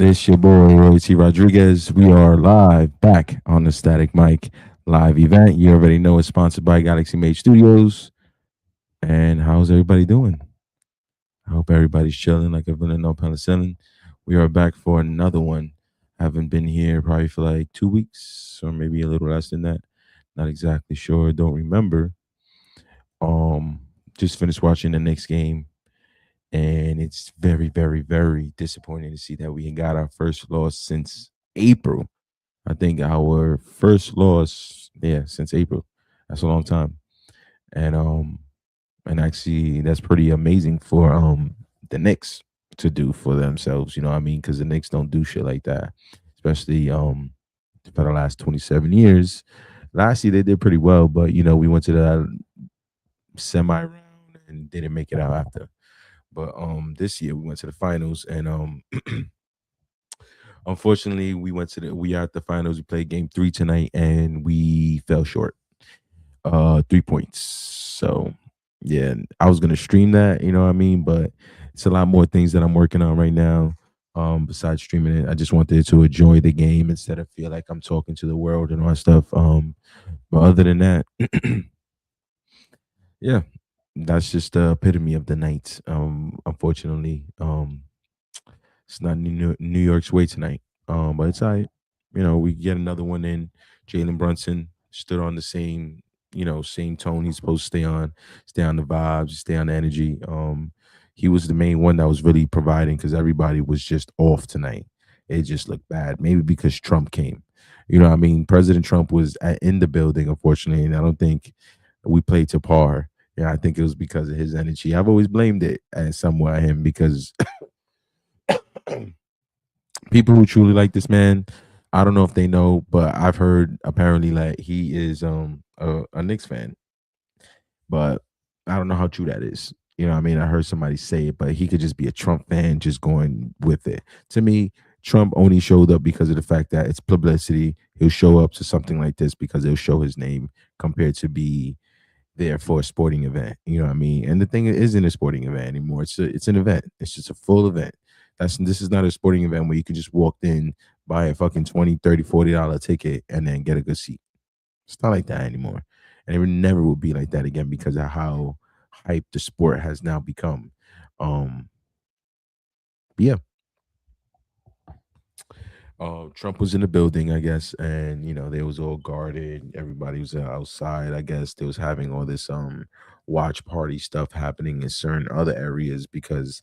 It's your boy Roy T. Rodriguez. We are live back on the Static Mic live event. You already know it's sponsored by Galaxy Made Studios. And how's everybody doing? I hope everybody's chilling like I've been no penicillin. We are back for another one. Haven't been here probably for like 2 weeks or maybe a little less than that. Not exactly sure. Don't remember. Um, just finished watching the next game, and it's very, very, very disappointing to see that we got our first loss since April. I think our first loss, yeah, since April. That's a long time, and actually that's pretty amazing for the Knicks to do for themselves. You know what I mean? Because the Knicks don't do shit like that, especially for the last 27 years. Last year they did pretty well, but we went to the semi round and didn't make it out after. But this year we went to the finals, and unfortunately we are at the finals. We played game three tonight and we fell short. 3 points. So yeah, I was gonna stream that, you know what I mean? But it's a lot more things that I'm working on right now. Besides streaming it. I just wanted to enjoy the game instead of feel like I'm talking to the world and all that stuff. But other than that, yeah, that's just the epitome of the night. Unfortunately, it's not New York's way tonight. But it's all right. We get another one in. Jalen Brunson stood on the same, same tone he's supposed to stay on the vibes, stay on the energy. He was the main one that was really providing because everybody was just off tonight. It just looked bad. Maybe because Trump came. You know what I mean? President Trump was in the building, unfortunately, and I don't think we played to par. Yeah, I think it was because of his energy. I've always blamed it somewhat him because people who truly like this man, I don't know if they know, but I've heard apparently like he is a Knicks fan, but I don't know how true that is. You know what I mean? I heard somebody say it, but he could just be a Trump fan just going with it. To me, Trump only showed up because of the fact that it's publicity. He'll show up to something like this because it'll show his name compared to be there for a sporting event. You know what I mean? And the thing isn't a sporting event anymore. It's an event. It's just a full event. This is not a sporting event where you can just walk in, buy a fucking 20, 30, $40 ticket and then get a good seat. It's not like that anymore. And it never will be like that again because of how hype the sport has now become. Um but yeah, Trump was in the building, I guess, and they was all guarded. Everybody was outside. I guess they was having all this watch party stuff happening in certain other areas because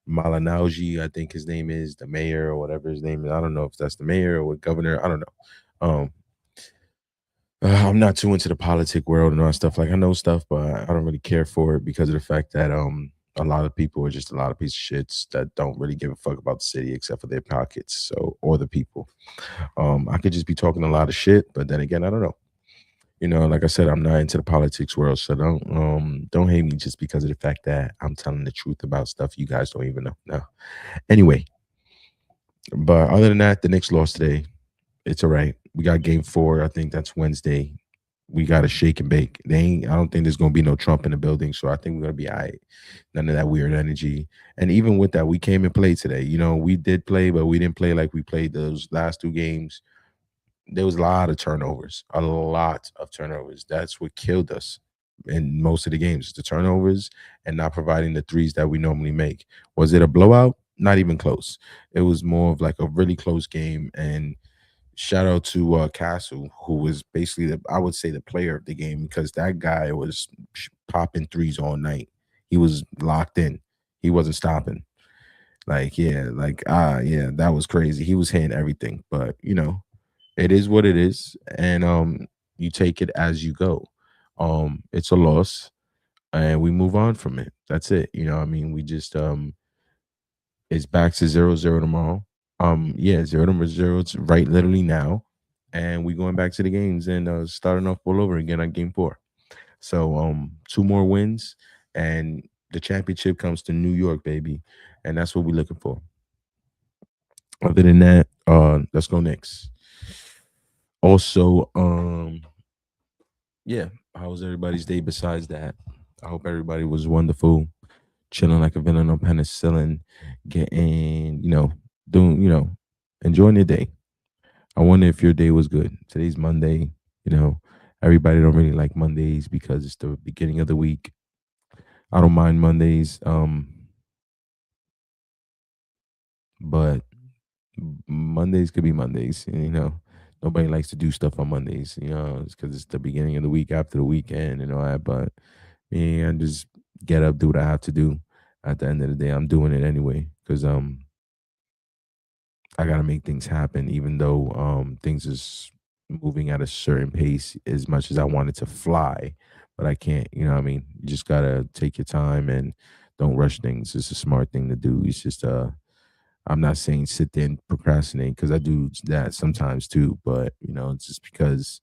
Malinauji, I think his name is the mayor or whatever his name is. I don't know if that's the mayor or governor. I don't know. I'm not too into the politic world and all that stuff. Like I know stuff, but I don't really care for it because of the fact that a lot of people are just a lot of piece of shits that don't really give a fuck about the city except for their pockets. So or the people. I could just be talking a lot of shit, but then again, I don't know. Like I said, I'm not into the politics world, so don't hate me just because of the fact that I'm telling the truth about stuff you guys don't even know. No. Anyway, but other than that, the Knicks lost today. It's all right. We got game four. I think that's Wednesday. We got to shake and bake. They ain't. I don't think there's gonna be no Trump in the building, so I think we're gonna be all right. None of that weird energy. And even with that, we came and played today. We did play, but we didn't play like we played those last two games. There was a lot of turnovers. A lot of turnovers. That's what killed us in most of the games. The turnovers and not providing the threes that we normally make. Was it a blowout? Not even close. It was more of like a really close game and shout out to Castle, who was basically I would say the player of the game because that guy was popping threes all night. He was locked in. He wasn't stopping. Like yeah, yeah, that was crazy. He was hitting everything, but it is what it is, and you take it as you go. It's a loss, and we move on from it. That's it. I mean, we just it's back to 0-0 tomorrow. Yeah, 0-0. It's right literally now. And we going back to the games and starting off all over again on game four. So two more wins and the championship comes to New York, baby. And that's what we're looking for. Other than that, let's go next. Also, yeah, how was everybody's day besides that? I hope everybody was wonderful, chilling like a villain on penicillin, getting, doing, enjoying your day. I wonder if your day was good. Today's Monday. You know, everybody don't really like Mondays because it's the beginning of the week. I don't mind Mondays, but Mondays could be Mondays. Nobody likes to do stuff on Mondays. It's because it's the beginning of the week after the weekend and all that. But yeah, I just get up, do what I have to do. At the end of the day, I'm doing it anyway because I gotta make things happen, even though things is moving at a certain pace as much as I want it to fly, but I can't, you know what I mean? You just gotta take your time and don't rush things. It's a smart thing to do. It's just I'm not saying sit there and procrastinate because I do that sometimes too, but it's just because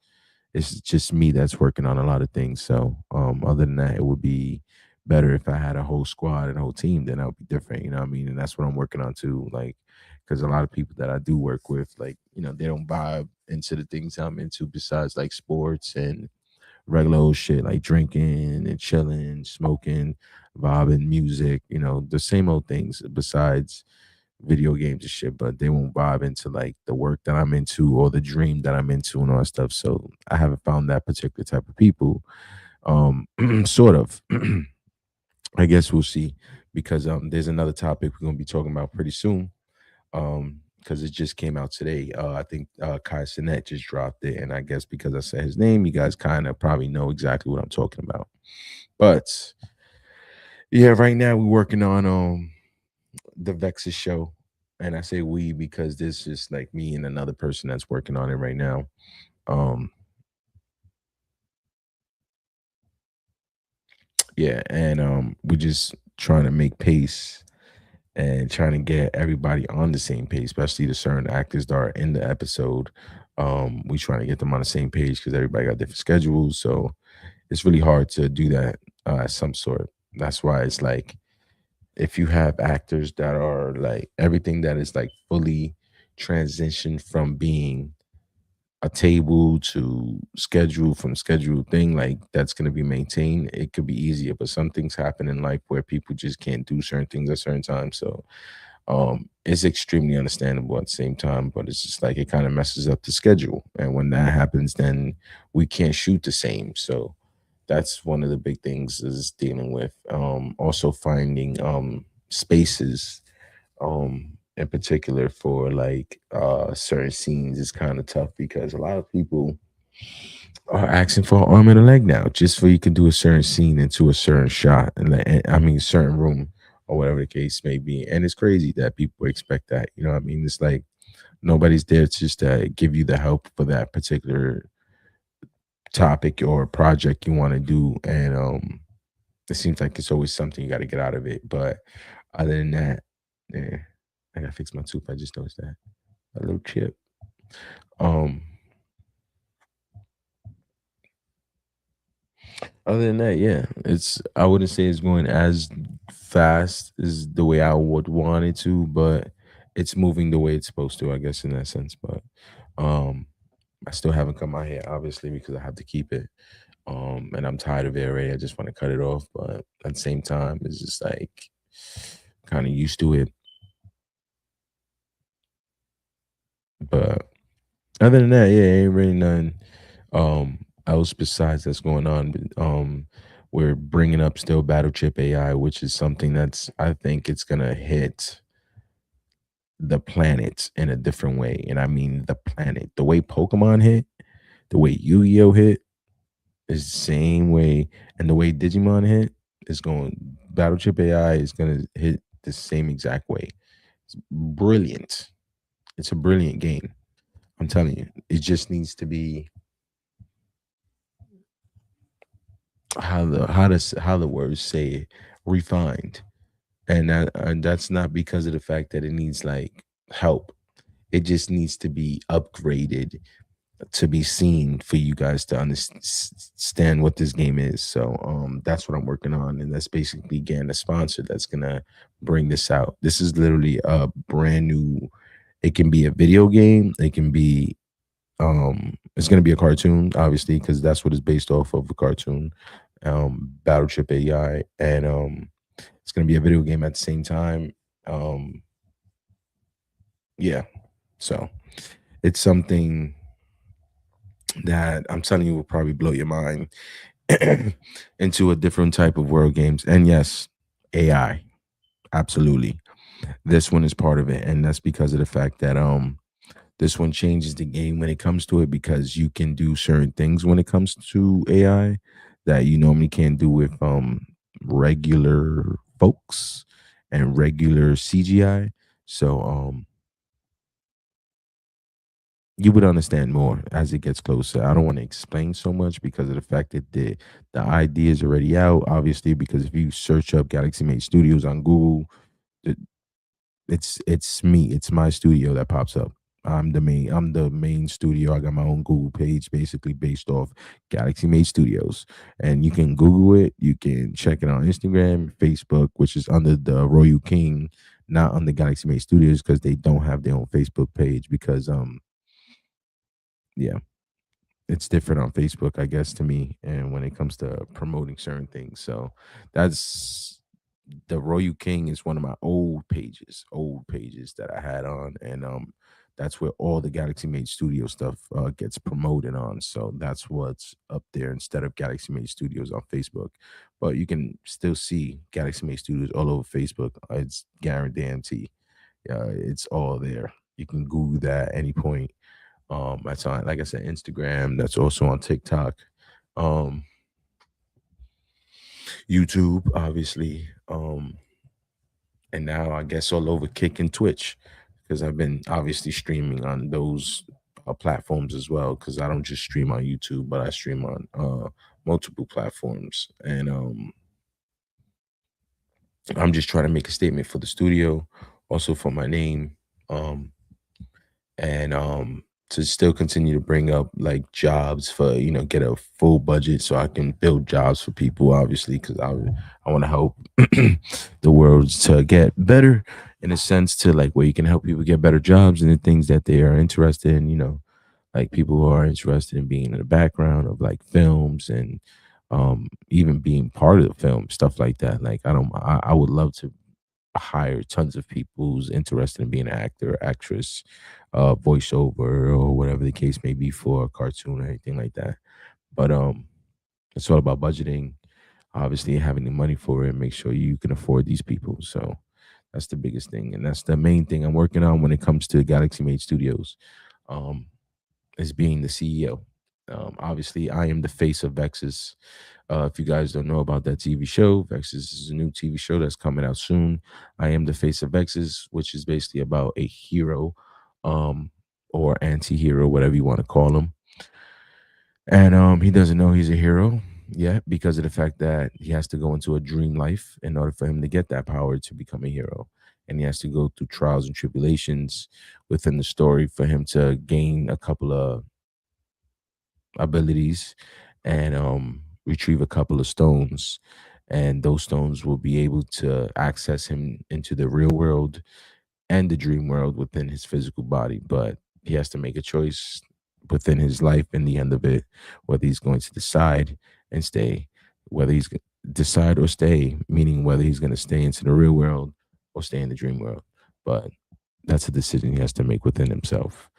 it's just me that's working on a lot of things. So other than that, it would be better if I had a whole squad and a whole team, then that would be different, you know what I mean? And that's what I'm working on too. Like, because a lot of people that I do work with, like, they don't vibe into the things I'm into besides like sports and regular old shit like drinking and chilling, smoking, vibing, music, the same old things besides video games and shit, but they won't vibe into like the work that I'm into or the dream that I'm into and all that stuff. So I haven't found that particular type of people. Sort of. I guess we'll see because there's another topic we're gonna be talking about pretty soon. Because it just came out today. I think Kai Sinet just dropped it, and I guess because I said his name, you guys kind of probably know exactly what I'm talking about. But yeah, right now we're working on the Vexus show. And I say we because there's just like me and another person that's working on it right now. Um, yeah, and we're just trying to make pace and trying to get everybody on the same page, especially the certain actors that are in the episode. We trying to get them on the same page because everybody got different schedules. So it's really hard to do that some sort. That's why it's like if you have actors that are like everything that is like fully transitioned from being a table to schedule from schedule thing like that's going to be maintained, it could be easier, but some things happen in life where people just can't do certain things at certain times. So it's extremely understandable at the same time, but it's just like it kind of messes up the schedule, and when that happens then we can't shoot the same. So that's one of the big things is dealing with also finding spaces in particular for like certain scenes is kind of tough because a lot of people are asking for an arm and a leg now just for you can do a certain scene into a certain shot and I mean certain room or whatever the case may be. And it's crazy that people expect that, you know what I mean? It's like nobody's there to just give you the help for that particular topic or project you want to do. And it seems like it's always something you got to get out of it. But other than that, yeah, I gotta fix my tooth. I just noticed that a little chip. Um, Other than that, yeah, I wouldn't say it's going as fast as the way I would want it to, but it's moving the way it's supposed to, I guess, in that sense. But um, I still haven't cut my hair, obviously, because I have to keep it. And I'm tired of it already. I just want to cut it off, but at the same time, it's just like kind of used to it. But other than that, yeah, ain't really nothing else besides that's going on. We're bringing up still battle chip AI, which is something that's I think it's gonna hit the planet in a different way, and I mean the planet. The way Pokemon hit, the way Yu-Gi-Oh hit is the same way, and the way Digimon hit is going. Battle chip AI is gonna hit the same exact way. It's brilliant. It's a brilliant game. I'm telling you, it just needs to be how the words say it, refined, and that's not because of the fact that it needs like help. It just needs to be upgraded to be seen for you guys to understand what this game is. So that's what I'm working on, and that's basically getting a sponsor that's gonna bring this out. This is literally a brand new. It can be a video game. It can be it's gonna be a cartoon, obviously, because that's what it's based off of, a cartoon, Battle Chip AI, and it's gonna be a video game at the same time. Um, Yeah. So it's something that I'm telling you will probably blow your mind into a different type of world games. And yes, AI, absolutely. This one is part of it, and that's because of the fact that this one changes the game when it comes to it because you can do certain things when it comes to AI that you normally can't do with regular folks and regular CGI. So you would understand more as it gets closer. I don't want to explain so much because of the fact that the idea is already out. Obviously, because if you search up Galaxy Mate Studios on Google, it, it's me. It's my studio that pops up. I'm the main studio. I got my own Google page, basically based off Galaxy Mate Studios, and you can Google it. You can check it on Instagram, Facebook, which is under the Royal King, not on the Galaxy Mate Studios because they don't have their own Facebook page because yeah, it's different on Facebook, I guess, to me, and when it comes to promoting certain things. So that's the Royal King is one of my old pages that I had on, and that's where all the Galaxy Mate Studio stuff gets promoted on. So that's what's up there instead of Galaxy Mate Studios on Facebook. But you can still see Galaxy Mate Studios all over Facebook. It's guaranteed. It's all there. You can Google that at any point. That's on, like I said, Instagram. That's also on TikTok, um, YouTube, obviously, and now I guess all over Kick and Twitch because I've been obviously streaming on those platforms as well. Because I don't just stream on YouTube, but I stream on multiple platforms, and I'm just trying to make a statement for the studio, also for my name. Um, and to still continue to bring up like jobs for get a full budget so I can build jobs for people obviously because I want to help the world to get better in a sense to like where you can help people get better jobs and the things that they are interested in, like people who are interested in being in the background of like films and even being part of the film, stuff like that. Like I would love to hire tons of people who's interested in being an actor, actress, voiceover, or whatever the case may be for a cartoon or anything like that. But it's all about budgeting, obviously having the money for it, and make sure you can afford these people. So that's the biggest thing, and that's the main thing I'm working on when it comes to Galaxy Made Studios. Um, is being the CEO. Obviously, I am the face of Vexus. If you guys don't know about that TV show, Vexus is a new TV show that's coming out soon. I am the face of Vexus, which is basically about a hero um, or anti hero, whatever you want to call him. And he doesn't know he's a hero yet because of the fact that he has to go into a dream life in order for him to get that power to become a hero. And he has to go through trials and tribulations within the story for him to gain a couple of abilities and retrieve a couple of stones. And those stones will be able to access him into the real world and the dream world within his physical body. But he has to make a choice within his life in the end of it, whether he's going to decide and stay, whether he's decide or stay, meaning whether he's going to stay into the real world or stay in the dream world. But that's a decision he has to make within himself.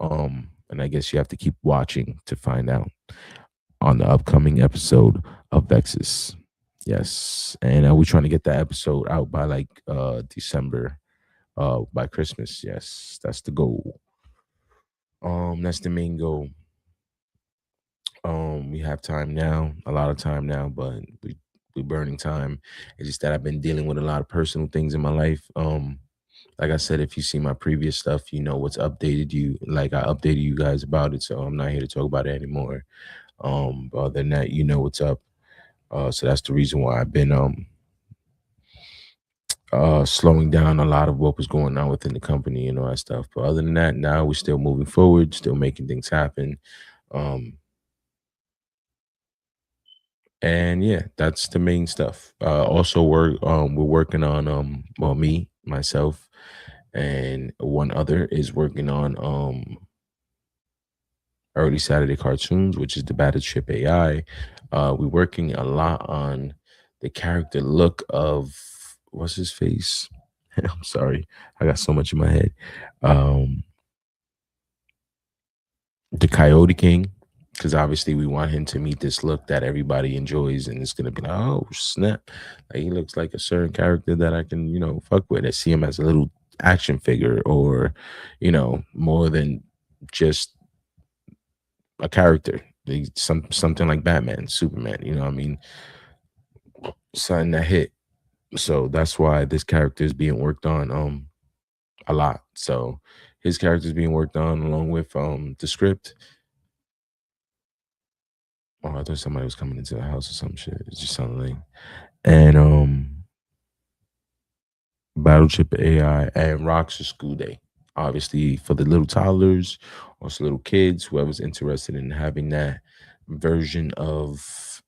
And I guess you have to keep watching to find out on the upcoming episode of Vexus. Yes. And we're trying to get that episode out by like December, by Christmas. Yes, that's the goal. That's the main goal. We have time now, a lot of time now, but we're burning time. It's just that I've been dealing with a lot of personal things in my life. Like I said, if you see my previous stuff, you know what's updated you. Like I updated you guys about it, so I'm not here to talk about it anymore. But other than that, you know what's up. So that's the reason why I've been slowing down a lot of what was going on within the company and all that stuff. But other than that, now we're still moving forward, still making things happen. Um, and yeah, that's the main stuff. Also, we're working on well, me myself and one other is working on early Saturday cartoons, which is the Battleship AI. We're working a lot on the character look of what's his face? I'm sorry, I got so much in my head. Um, the Coyote King, because obviously we want him to meet this look that everybody enjoys, and it's gonna be like, oh snap, like he looks like a certain character that I can, fuck with. I see him as a little action figure, or more than just a character. Something like Batman, Superman. You know what I mean? Something that hit. So that's why this character is being worked on a lot. So his character is being worked on along with the script. Oh, I thought somebody was coming into the house or some shit. It's just something. And Battle Chip AI and Rocks or School Day. Obviously for the little toddlers or little kids, whoever's interested in having that version of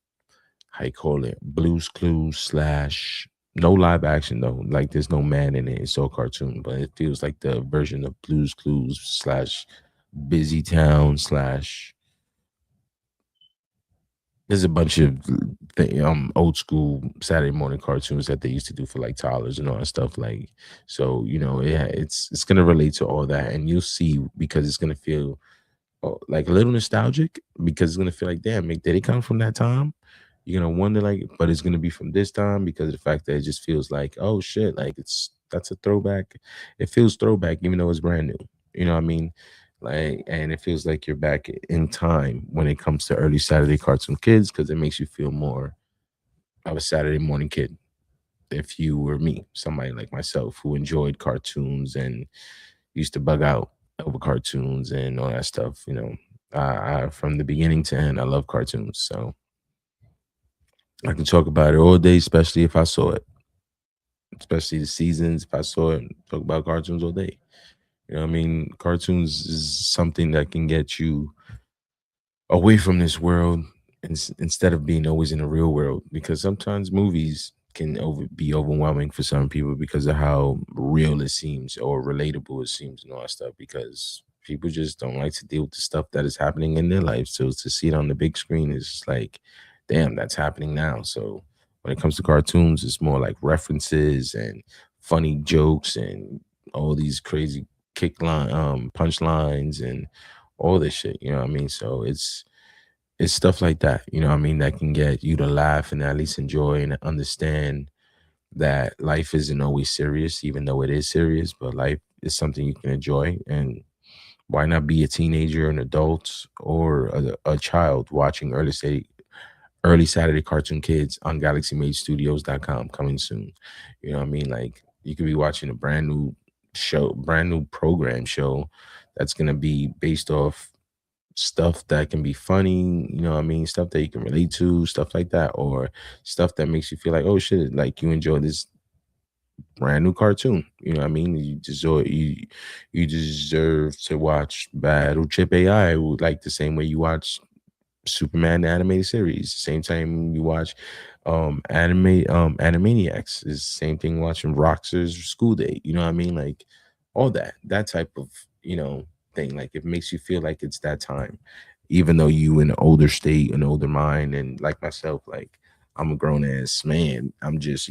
how you call it, Blues Clues slash no live action though. Like there's no man in it. It's all cartoon, but it feels like the version of Blues Clues slash Busy Town slash there's a bunch of old school Saturday morning cartoons that they used to do for like toddlers and all that stuff. Like, so yeah, it's gonna relate to all that, and you'll see because it's gonna feel like a little nostalgic because it's gonna feel like, damn, did it come from that time? You're gonna wonder, like, but it's gonna be from this time because of the fact that it just feels like, oh shit, like that's a throwback. It feels throwback even though it's brand new. You know what I mean? Like, and it feels like you're back in time when it comes to early Saturday cartoon kids because it makes you feel more of a Saturday morning kid. If you were me, somebody like myself who enjoyed cartoons and used to bug out over cartoons and all that stuff, from the beginning to end, I love cartoons. So I can talk about it all day, especially if I saw it, especially the seasons. If I saw it, talk about cartoons all day. You know what I mean? Cartoons is something that can get you away from this world instead of being always in the real world because sometimes movies can be overwhelming for some people because of how real it seems or relatable it seems and all that stuff because people just don't like to deal with the stuff that is happening in their life, so to see it on the big screen is just like, damn, that's happening now. So when it comes to cartoons, it's more like references and funny jokes and all these crazy punch lines and all this shit, you know what I mean? So it's stuff like that, you know what I mean, that can get you to laugh and at least enjoy and understand that life isn't always serious, even though it is serious, but life is something you can enjoy. And why not be a teenager, an adult, or a child watching early Saturday cartoon kids on GalaxyMadeStudios.com coming soon. You know what I mean? Like you could be watching a brand new program show that's gonna be based off stuff that can be funny, you know what I mean? Stuff that you can relate to, stuff like that, or stuff that makes you feel like, oh shit, like you enjoy this brand new cartoon. You know what I mean? You deserve to watch Battle Chip AI like the same way you watch Superman the animated series. Same time you watch Animaniacs is the same thing watching Roxas School Day. You know what I mean? Like all that type of, thing. Like it makes you feel like it's that time. Even though you in an older state, an older mind, and like myself, like I'm a grown ass man. I'm just,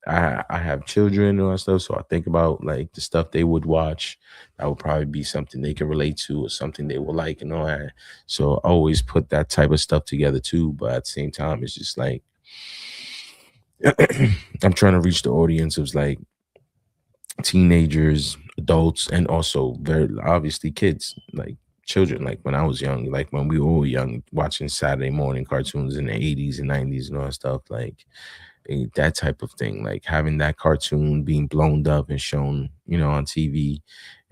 I have children and all that stuff, so I think about like the stuff they would watch. That would probably be something they can relate to or something they will like and all that. So I always put that type of stuff together too. But at the same time, it's just like I'm trying to reach the audience of like teenagers, adults, and also very obviously kids, like children. Like when I was young, like when we were all young, watching Saturday morning cartoons in the 80s and 90s and all that stuff, like that type of thing, like having that cartoon being blown up and shown, on TV,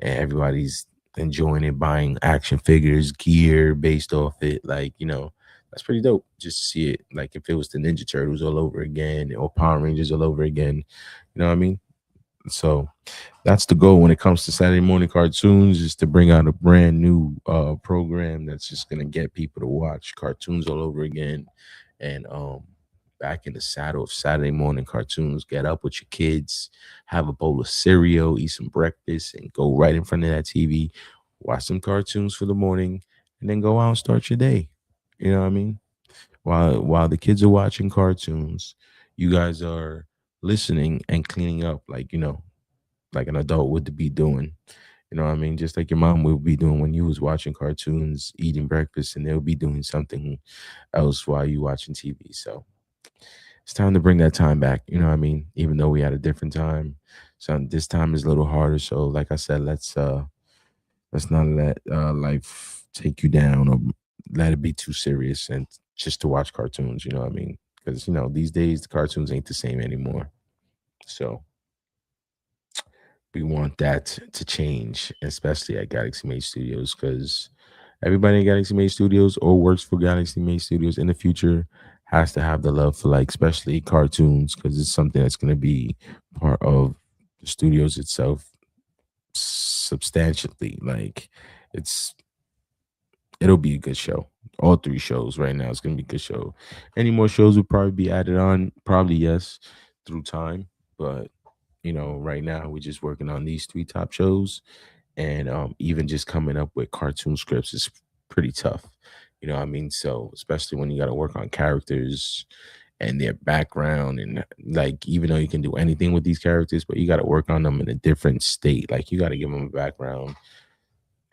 and everybody's enjoying it, buying action figures, gear based off it, like, that's pretty dope. Just to see it, like if it was the Ninja Turtles all over again or Power Rangers all over again, you know what I mean? So that's the goal when it comes to Saturday morning cartoons, is to bring out a brand new program that's just gonna get people to watch cartoons all over again. And back in the saddle of Saturday morning cartoons, get up with your kids, have a bowl of cereal, eat some breakfast, and go right in front of that TV, watch some cartoons for the morning, and then go out and start your day. You know what I mean? While the kids are watching cartoons, you guys are listening and cleaning up, like, like an adult would be doing. You know what I mean? Just like your mom would be doing when you was watching cartoons, eating breakfast, and they'll be doing something else while you watching TV. So it's time to bring that time back. You know what I mean? Even though we had a different time, so this time is a little harder. So like I said, let's not let life take you down or let it be too serious and just to watch cartoons. You know what I mean? Because these days the cartoons ain't the same anymore. So we want that to change, especially at Galaxy Made Studios, because everybody at Galaxy Made Studios or works for Galaxy Made Studios in the future has to have the love for, like, especially cartoons, because it's something that's going to be part of the studios itself substantially. Like, it's it'll be a good show. All three shows right now, it's going to be a good show. Any more shows will probably be added on, probably, yes, through time. But right now we're just working on these three top shows, and even just coming up with cartoon scripts is pretty tough. You know what I mean? So especially when you got to work on characters and their background, and like, even though you can do anything with these characters, but you got to work on them in a different state. Like, you got to give them a background,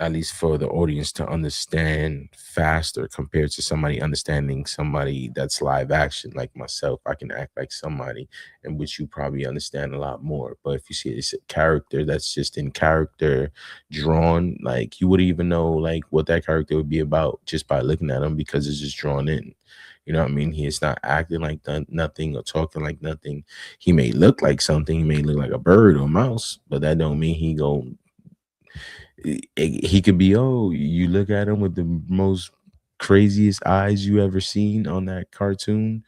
at least for the audience to understand faster, compared to somebody understanding somebody that's live action. Like myself, I can act like somebody in which you probably understand a lot more. But if you see it's a character that's just in character drawn, like, you wouldn't even know like what that character would be about just by looking at him, because it's just drawn in. You know what I mean? He is not acting like nothing or talking like nothing. He may look like something. He may look like a bird or a mouse, but that don't mean he could be, oh, you look at him with the most craziest eyes you ever seen on that cartoon,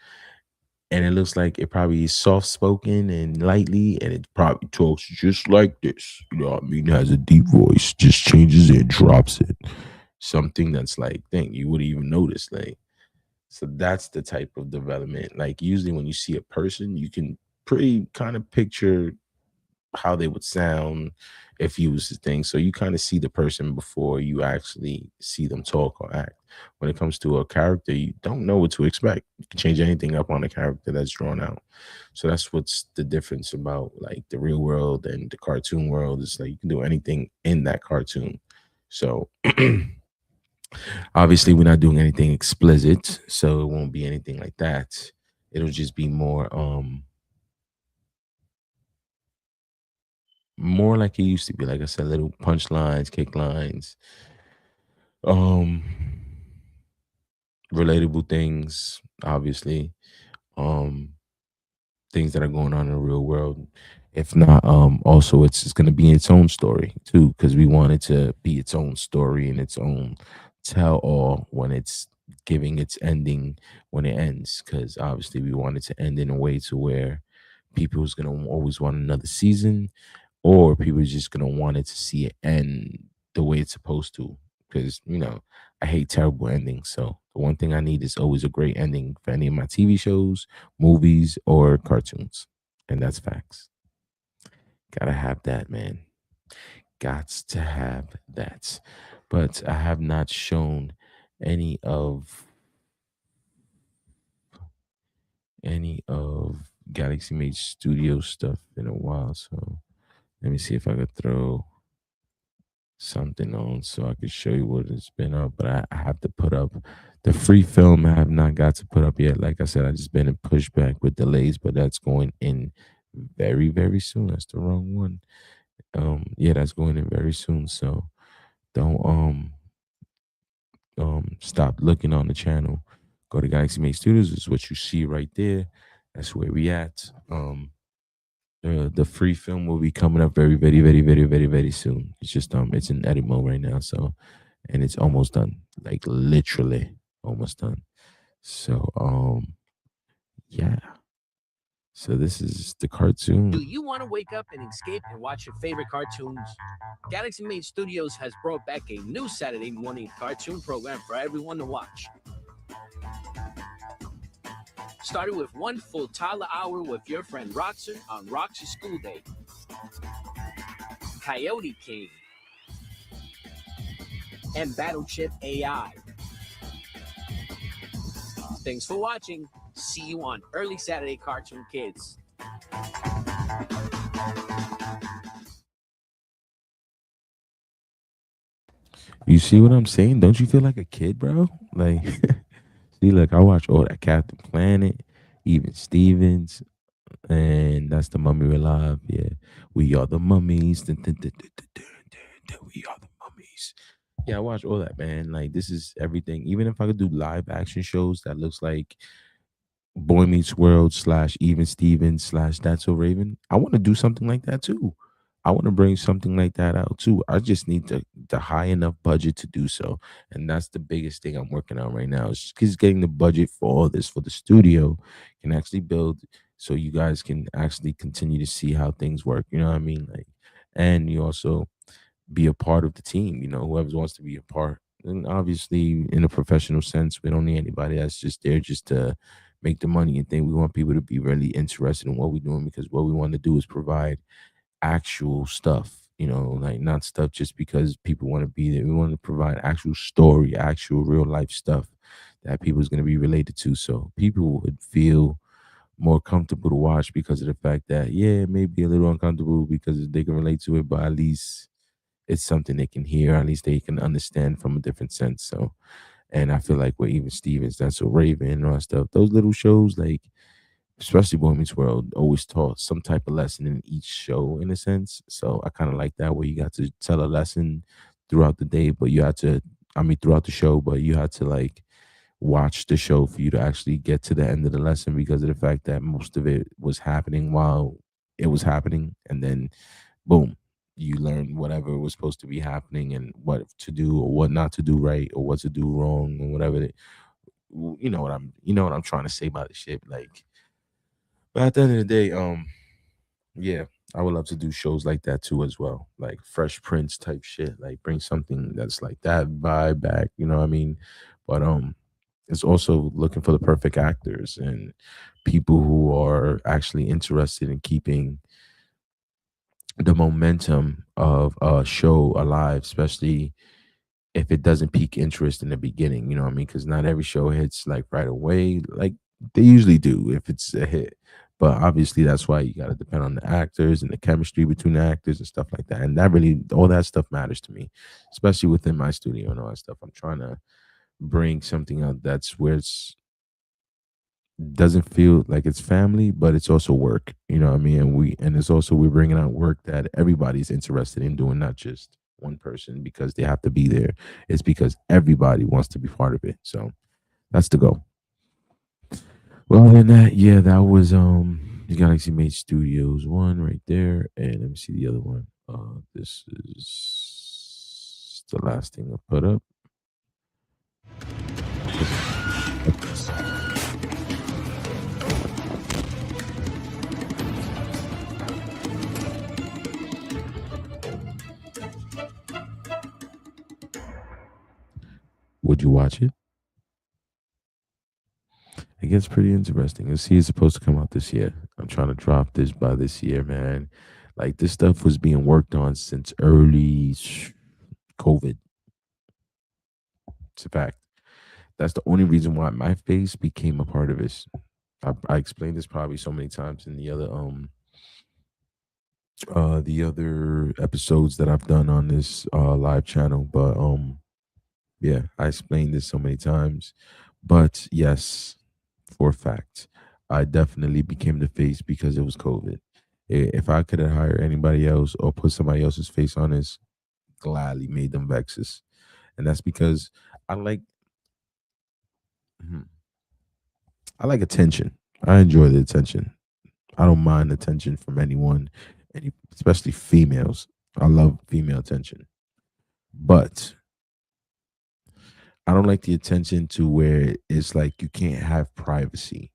and it looks like it probably is soft spoken and lightly, and it probably talks just like this. You know what I mean? It has a deep voice, just changes it, drops it. Something that's like, thing you wouldn't even notice. Like, so that's the type of development. Like, usually when you see a person, you can pretty kind of picture how they would sound if you was the thing. So you kind of see the person before you actually see them talk or act. When it comes to a character, you don't know what to expect. You can change anything up on a character that's drawn out. So that's what's the difference about like the real world and the cartoon world. Is like you can do anything in that cartoon. So obviously we're not doing anything explicit, so it won't be anything like that. It'll just be more like it used to be. Like I said, little punchlines, kick lines, um, relatable things, obviously, um, things that are going on in the real world. If not, also it's going to be its own story too, because we want it to be its own story and its own tell all when it's giving its ending when it ends. Because obviously we want it to end in a way to where people's going to always want another season, or people are just gonna want it to see it end the way it's supposed to. Because I hate terrible endings. So the one thing I need is always a great ending for any of my TV shows, movies, or cartoons, and that's facts. Gotta have that, man. Gots to have that. But I have not shown any of any of Galaxy Made Studio stuff in a while. So let me see if I could throw something on so I could show you what it's been up. But I have to put up the free film. I have not got to put up yet. Like I said, I just been in pushback with delays, but that's going in very, very soon. That's the wrong one. Yeah, that's going in very soon. So don't stop looking on the channel. Go to Galaxy Made Studios. Is what you see right there. That's where we at. The free film will be coming up very, very, very, very, very, very soon. It's just it's in edit mode right now, so, and it's almost done, like literally almost done. So yeah. So this is the cartoon. Do you want to wake up and escape and watch your favorite cartoons? Galaxy Made Studios has brought back a new Saturday morning cartoon program for everyone to watch. Started with one full toddler hour with your friend Roxer on Roxy School Day. Coyote King and Battleship AI. Thanks for watching. See you on Early Saturday Cartoon Kids. You see what I'm saying? Don't you feel like a kid, bro? Like, see, look, I watch all that Captain Planet, even Stevens, and that's the Mummy Alive. Yeah, we are the mummies. Dun, dun, dun, dun, dun, dun, dun, dun, we are the mummies. Yeah, I watch all that, man. Like, this is everything. Even if I could do live action shows that looks like Boy Meets World slash Even Stevens slash That's So Raven. I want to do something like that too. I want to bring something like that out too. I just need the high enough budget to do so, and that's the biggest thing I'm working on right now. Is just getting the budget for all this for the studio can actually build, so you guys can actually continue to see how things work. You know what I mean? Like, and you also be a part of the team. You know, whoever wants to be a part. And obviously, in a professional sense, we don't need anybody that's just there just to make the money and think. We want people to be really interested in what we're doing, because what we want to do is provide actual stuff. You know, like not stuff just because people want to be there. We want to provide actual story, actual real life stuff that people's going to be related to. So people would feel more comfortable to watch because of the fact that, yeah, it may be a little uncomfortable because they can relate to it, but at least it's something they can hear, at least they can understand from a different sense. So, and I feel like with even Stevens, that's a Raven and all that stuff. Those little shows, like especially Boy Meets World, always taught some type of lesson in each show, in a sense. So I kind of like that, where you got to tell a lesson throughout the day, but you had to, I mean, throughout the show, but you had to like watch the show for you to actually get to the end of the lesson, because of the fact that most of it was happening while it was happening, and then boom, you learn whatever was supposed to be happening and what to do or what not to do right or what to do wrong or whatever. You know what I'm trying to say about the shit. Like, but at the end of the day, yeah, I would love to do shows like that too as well, like Fresh Prince type shit. Like bring something that's like that vibe back. You know what I mean? But it's also looking for the perfect actors and people who are actually interested in keeping the momentum of a show alive, especially if it doesn't pique interest in the beginning. You know what I mean? Because not every show hits like right away, like they usually do if it's a hit. But obviously, that's why you got to depend on the actors and the chemistry between the actors and stuff like that. And that really, all that stuff matters to me, especially within my studio and all that stuff. I'm trying to bring something out that's where it's doesn't feel like it's family, but it's also work. You know what I mean? And it's also we're bringing out work that everybody's interested in doing, not just one person because they have to be there. It's because everybody wants to be part of it. So that's the goal. Well, other than that, yeah, that was the Galaxy Made Studios one right there, and let me see the other one. This is the last thing I put up. Would you watch it? It gets pretty interesting. Let's see, it's supposed to come out this year. I'm trying to drop this by this year, man. Like this stuff was being worked on since early COVID. It's a fact. That's the only reason why my face became a part of this. I explained this probably so many times in the other episodes that I've done on this live channel, but yeah, I explained this so many times. But yes, for a fact, I definitely became the face because it was COVID. If I could have hired anybody else or put somebody else's face on this, gladly made them vexes. And that's because I like mhm, I like attention. I enjoy the attention. I don't mind attention from anyone, especially females. I love female attention. But I don't like the attention to where it's like you can't have privacy.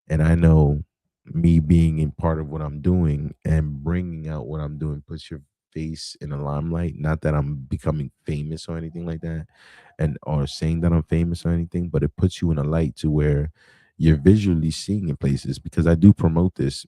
And I know me being in part of what I'm doing and bringing out what I'm doing puts your face in the limelight. Not that I'm becoming famous or anything like that, and or saying that I'm famous or anything, but it puts you in a light to where you're visually seeing in places, because I do promote this.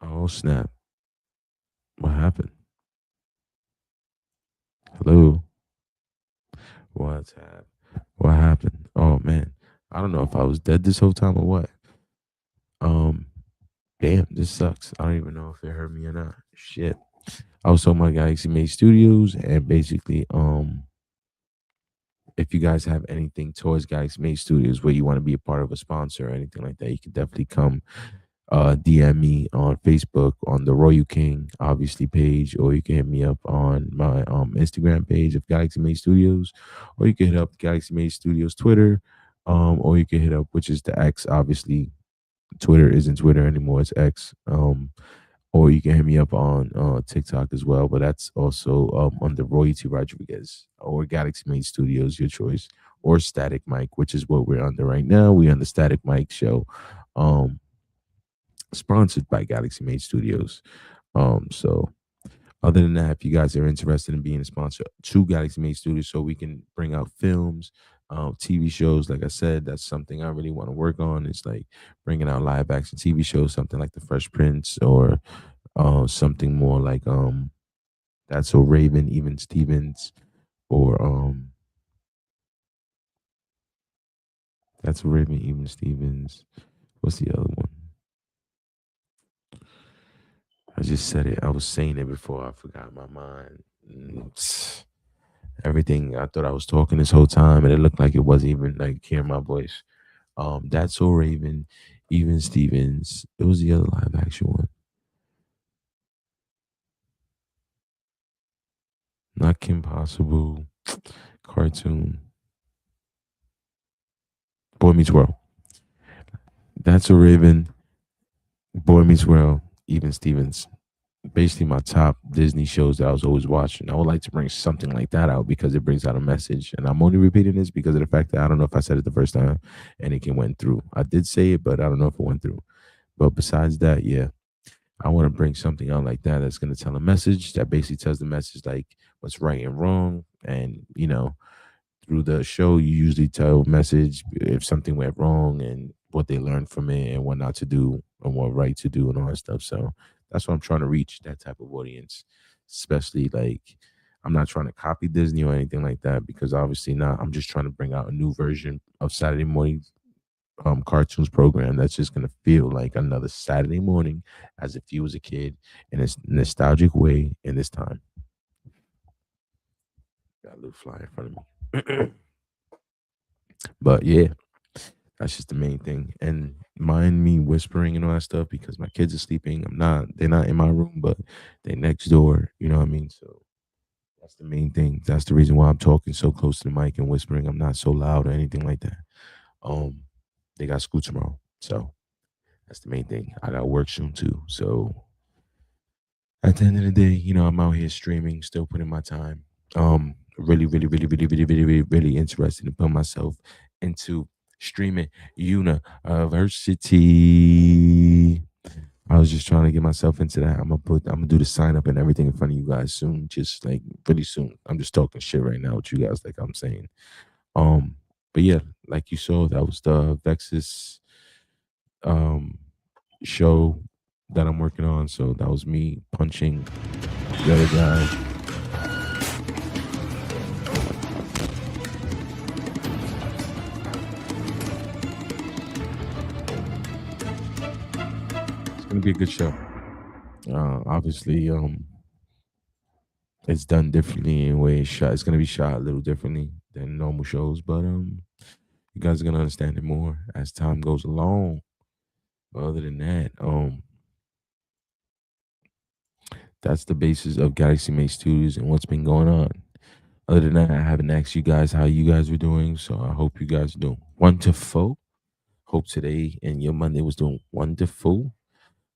Oh snap! What happened? Hello. What's happened? What happened? Oh man, I don't know if I was dead this whole time or what. Um, damn, this sucks. I don't even know if it hurt me or not. Shit. I was talking about Galaxy Made Studios, and basically, if you guys have anything towards Galaxy Made Studios where you want to be a part of a sponsor or anything like that, you can definitely come DM me on Facebook on the Royal King obviously page, or you can hit me up on my Instagram page of Galaxy Made Studios, or you can hit up Galaxy Made Studios Twitter, or you can hit up, which is the X. Obviously, Twitter isn't Twitter anymore; it's X. Or you can hit me up on TikTok as well, but that's also under Royalty Rodriguez or Galaxy Made Studios, your choice, or Static Mike, which is what we're under right now. We're on the Static Mike show. Um, Sponsored by Galaxy Made Studios. So other than that, if you guys are interested in being a sponsor to Galaxy Made Studios, so we can bring out films, TV shows, like I said, that's something I really want to work on. It's like bringing out live action TV shows, something like The Fresh Prince, or something more like That's So Raven, Even Stevens, or That's So Raven, Even Stevens. What's the other one? I just said it. I was saying it before. I forgot my mind. Everything. I thought I was talking this whole time, and it looked like it wasn't even like hearing my voice. That's So Raven, Even Stevens. It was the other live action one, not Kim Possible. Cartoon. Boy Meets World. That's So Raven, Boy Meets World, Even Stevens. Basically my top Disney shows that I was always watching. I would like to bring something like that out because it brings out a message. And I'm only repeating this because of the fact that I don't know if I said it the first time and it can went through. I did say it, but I don't know if it went through. But besides that, yeah, I want to bring something out like that that's going to tell a message that basically tells the message like what's right and wrong. And, through the show, you usually tell a message if something went wrong and what they learned from it and what not to do and what right to do and all that stuff. So that's what I'm trying to reach, that type of audience. Especially like I'm not trying to copy Disney or anything like that because obviously not. I'm just trying to bring out a new version of Saturday morning cartoons program that's just gonna feel like another Saturday morning as if you was a kid in a nostalgic way in this time. Got a little fly in front of me. But yeah, that's just the main thing. And mind me whispering and all that stuff because my kids are sleeping. They're not in my room, but they're next door. You know what I mean? So that's the main thing. That's the reason why I'm talking so close to the mic and whispering. I'm not so loud or anything like that. Um, they got school tomorrow. So that's the main thing. I got work soon too. So at the end of the day, I'm out here streaming, still putting my time. Really, really, really, really, really, really, really, really interested in putting myself into streaming university. I was just trying to get myself into that. I'm gonna do the sign up and everything in front of you guys soon, just like really soon. I'm just talking shit right now with you guys, like I'm saying. Um, but yeah, like you saw, that was the Vexus um show that I'm working on. So that was me punching the other guy. It's gonna be a good show. Obviously, it's done differently in ways. Shot. It's gonna be shot a little differently than normal shows, but you guys are gonna understand it more as time goes along. But other than that, that's the basis of Galaxy Mate Studios and what's been going on. Other than that, I haven't asked you guys how you guys were doing, so I hope you guys are doing wonderful. Hope today and your Monday was doing wonderful.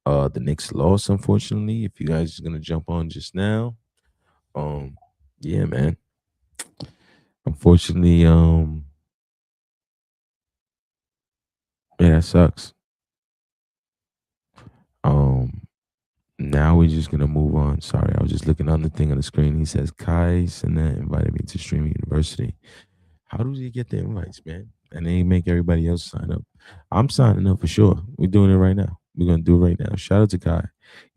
The Knicks lost, unfortunately. If you guys are gonna jump on just now, um, yeah, man. Unfortunately, yeah, that sucks. Um, Now we're just gonna move on. Sorry, I was just looking on the thing on the screen. He says Kai Sinet invited me to Streaming University. How does he get the invites, man? And they make everybody else sign up. I'm signing up for sure. We're doing it right now. We're gonna do it right now. Shout out to Kai.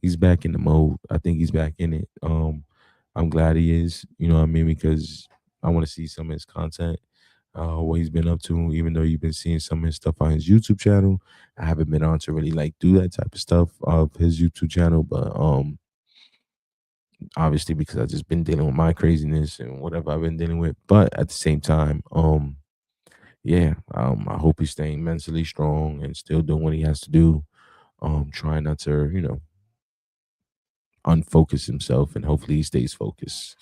He's back in the mode. I think he's back in it. I'm glad he is. You know what I mean? Because I want to see some of his content, what he's been up to. Even though you've been seeing some of his stuff on his YouTube channel, I haven't been on to really like do that type of stuff of his YouTube channel. But obviously because I just been dealing with my craziness and whatever I've been dealing with. But at the same time, yeah, I hope he's staying mentally strong and still doing what he has to do. Trying not to, unfocus himself, and hopefully he stays focused.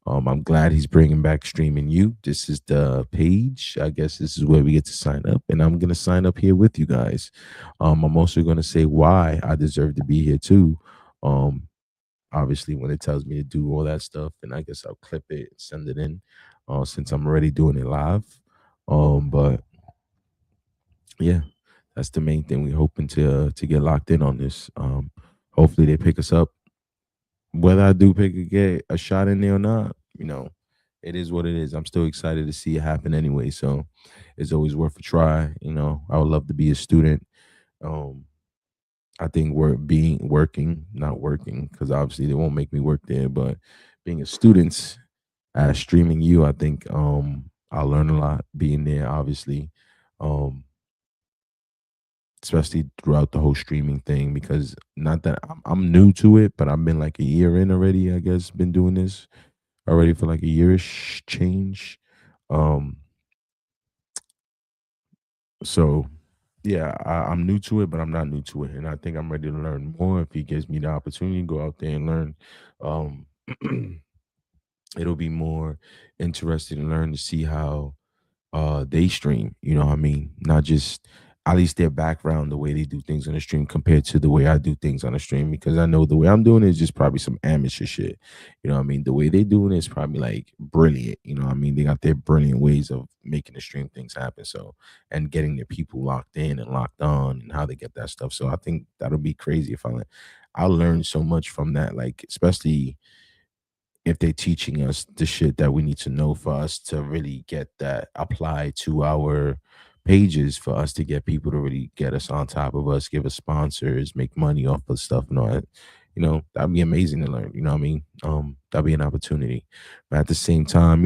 I'm glad he's bringing back streaming you. This is the page. I guess this is where we get to sign up, and I'm gonna sign up here with you guys. I'm also gonna say why I deserve to be here too. Um, Obviously, when it tells me to do all that stuff, and I guess I'll clip it, send it in, since I'm already doing it live. But yeah, that's the main thing. We're hoping to get locked in on this. Hopefully they pick us up. Whether I do pick a get a shot in there or not, it is what it is. I'm still excited to see it happen anyway. So it's always worth a try. I would love to be a student. Um, I think working, not working, because obviously they won't make me work there, but being a student at streaming you, I think I'll learn a lot being there, obviously. Um, Especially throughout the whole streaming thing, because not that I'm new to it, but I've been like a year in already, I guess, been doing this already for like a yearish change. Um, so yeah, I'm new to it, but I'm not new to it, and I think I'm ready to learn more. If he gives me the opportunity to go out there and learn, um, it'll be more interesting to learn to see how they stream, what I mean? Not just at least their background, the way they do things on the stream compared to the way I do things on the stream, because I know the way I'm doing it is just probably some amateur shit. You know what I mean? The way they doing it is probably like brilliant. You know what I mean? They got their brilliant ways of making the stream things happen. So, and getting their people locked in and locked on and how they get that stuff. So I think that'll be crazy if I'll learn so much from that, like especially if they're teaching us the shit that we need to know for us to really get that applied to our pages, for us to get people to really get us on top of us, give us sponsors, make money off of stuff and all that. That'd be amazing to learn. You know what I mean? That'd be an opportunity. But at the same time,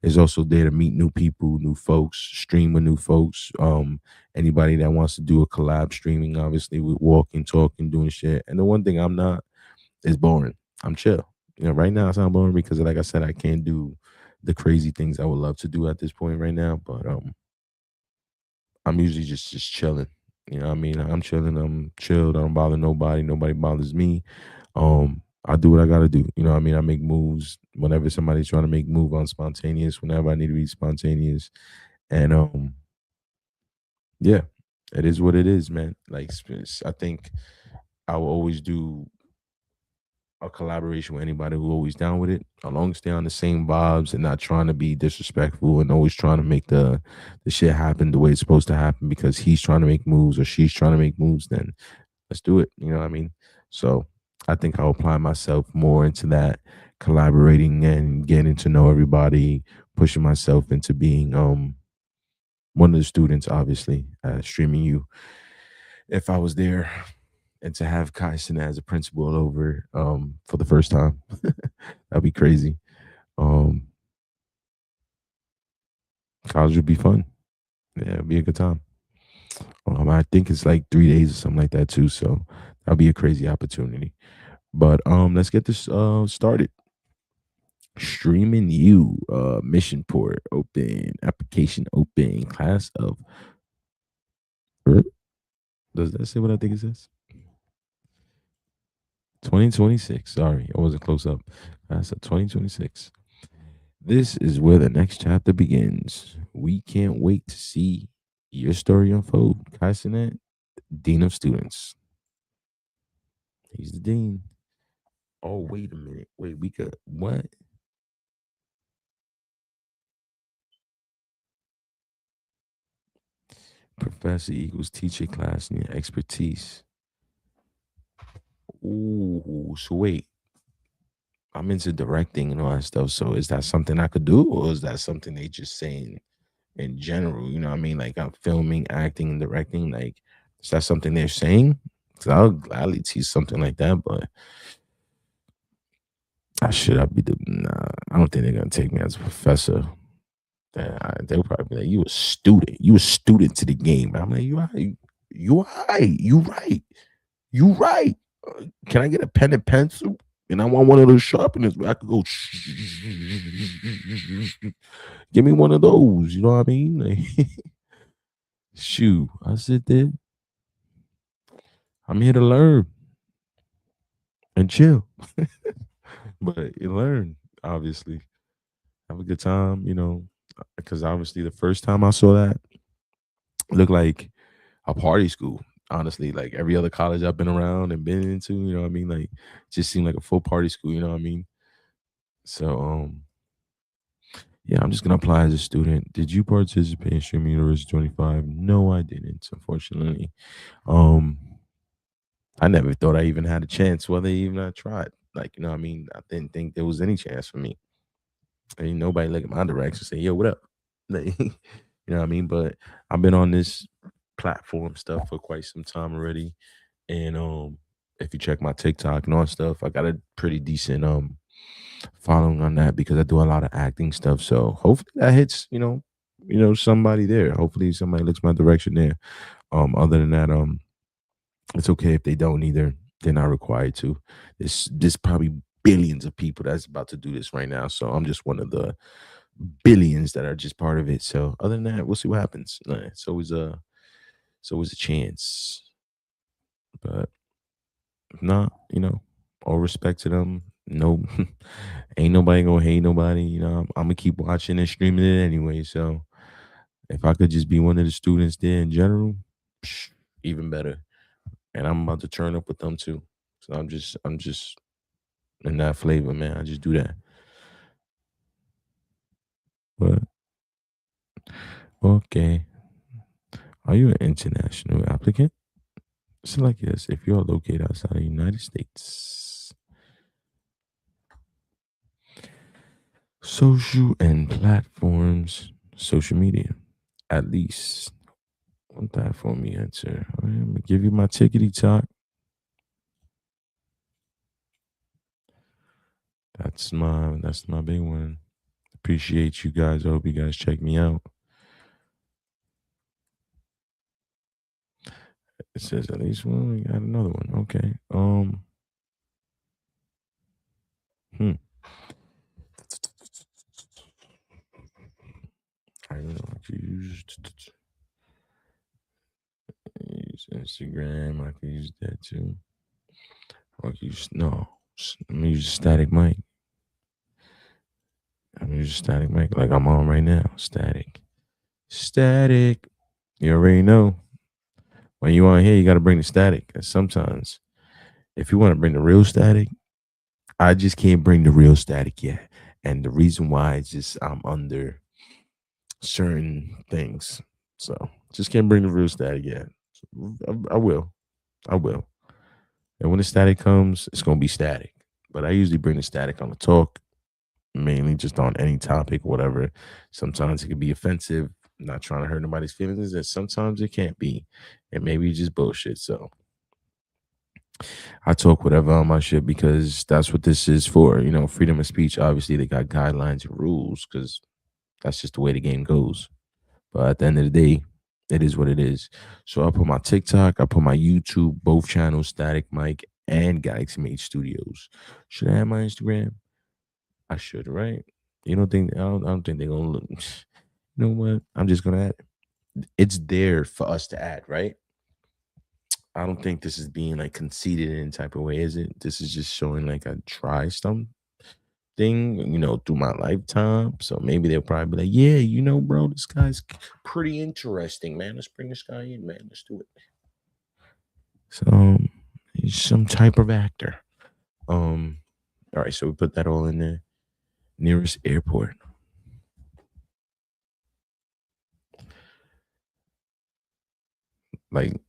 it's also there to meet new people, new folks, stream with new folks. Anybody that wants to do a collab streaming, obviously, with walking, talking, doing shit. And the one thing I'm not is boring. I'm chill. Right now it's not boring because, like I said, I can't do the crazy things I would love to do at this point right now. But I'm usually just chilling. You know what I mean? I'm chilling. I'm chilled. I don't bother nobody. Nobody bothers me. I do what I gotta do. You know what I mean? I make moves whenever somebody's trying to make move on spontaneous, whenever I need to be spontaneous. And yeah, it is what it is, man. Like I think I will always do a collaboration with anybody who always down with it, as long as they're on the same vibes and not trying to be disrespectful and always trying to make the shit happen the way it's supposed to happen because he's trying to make moves or she's trying to make moves, then let's do it. You know what I mean? So I think I'll apply myself more into that, collaborating and getting to know everybody, pushing myself into being one of the students, obviously, streaming you. If I was there, and to have Kyson as a principal over for the first time, that'd be crazy. Um, College would be fun. Yeah, it'd be a good time. I think it's like 3 days or something like that too. So that'll be a crazy opportunity. But let's get this started. Streaming you, mission port open, application open, class of. Does that say what I think it says? 2026. Sorry, I wasn't close up. That's a 2026. This is where the next chapter begins. We can't wait to see your story unfold. Kai Sinet, Dean of Students. He's the Dean. Oh, wait a minute. Wait, we could, what? Professor equals teacher class and your expertise. Ooh, so wait. I'm into directing and all that stuff. So is that something I could do? Or is that something they just saying in general? You know what I mean? Like I'm filming, acting, and directing. Like, is that something they're saying? So I'll gladly teach something like that, but I'll be the nah. I don't think they're gonna take me as a professor. They'll probably be like, "You a student? You a student to the game?" I'm like, "You right? You right? You right? You right? Can I get a pen and pencil?" And I want one of those sharpeners where I could go. Give me one of those. You know what I mean? Like, shoot, I sit there. I'm here to learn and chill, but you learn obviously. Have a good time, because obviously the first time I saw that it looked like a party school. Honestly, like every other college I've been around and been into, you know what I mean? Like just seemed like a full party school, you know what I mean? So yeah, I'm just gonna apply as a student. Did you participate in Streaming University 25? No, I didn't, unfortunately. Um I never thought I even had a chance, whether even I tried. Like, you know what I mean? I didn't think there was any chance for me. Ain't nobody look at my direction say, yo, what up? Like, you know what I mean? But I've been on this platform stuff for quite some time already. And if you check my TikTok and all that stuff, I got a pretty decent following on that because I do a lot of acting stuff. So hopefully that hits, somebody there. Hopefully somebody looks my direction there. Other than that, it's okay if they don't either. They're not required to. There's probably billions of people that's about to do this right now. So I'm just one of the billions that are just part of it. So other than that, we'll see what happens. It's always a chance. But if not, all respect to them. No, ain't nobody gonna hate nobody. I'm gonna keep watching and streaming it anyway. So if I could just be one of the students there in general, psh, even better. And I'm about to turn up with them too. So I'm just in that flavor, man. I just do that. But okay. Are you an international applicant? Select yes if you are located outside the United States. Social and platforms, social media. At least one platform you answer. I'm gonna give you my tickety talk. That's my big one. Appreciate you guys. I hope you guys check me out. It says at least one. We got another one. Okay. Hmm. I don't know. I could use Instagram. I could use that too. Or I could use no. Let me use static mic. I'm gonna use static mic like I'm on right now. Static. Static. You already know. When you on here, you gotta bring the static. And sometimes if you want to bring the real static, I just can't bring the real static yet. And the reason why is just I'm under certain things. So just can't bring the real static yet. I will. I will. And when the static comes, it's gonna be static. But I usually bring the static on the talk, mainly just on any topic, whatever. Sometimes it can be offensive, not trying to hurt nobody's feelings, and sometimes it can't be. And maybe just bullshit. So I talk whatever on my shit because that's what this is for. Freedom of speech. Obviously, they got guidelines and rules because that's just the way the game goes. But at the end of the day, it is what it is. So I put my TikTok, I put my YouTube, both channels, Static Mike and Galaxy Made Studios. Should I have my Instagram? I should, right? You don't think I don't think they're gonna look. You know what? I'm just gonna add it. It's there for us to add, right? I don't think this is being like conceited in any type of way, is it? This is just showing like I try something, through my lifetime. So maybe they'll probably be like, yeah, bro, this guy's pretty interesting, man. Let's bring this guy in, man. Let's do it. So he's some type of actor. All right, so we put that all in there. Nearest airport. Like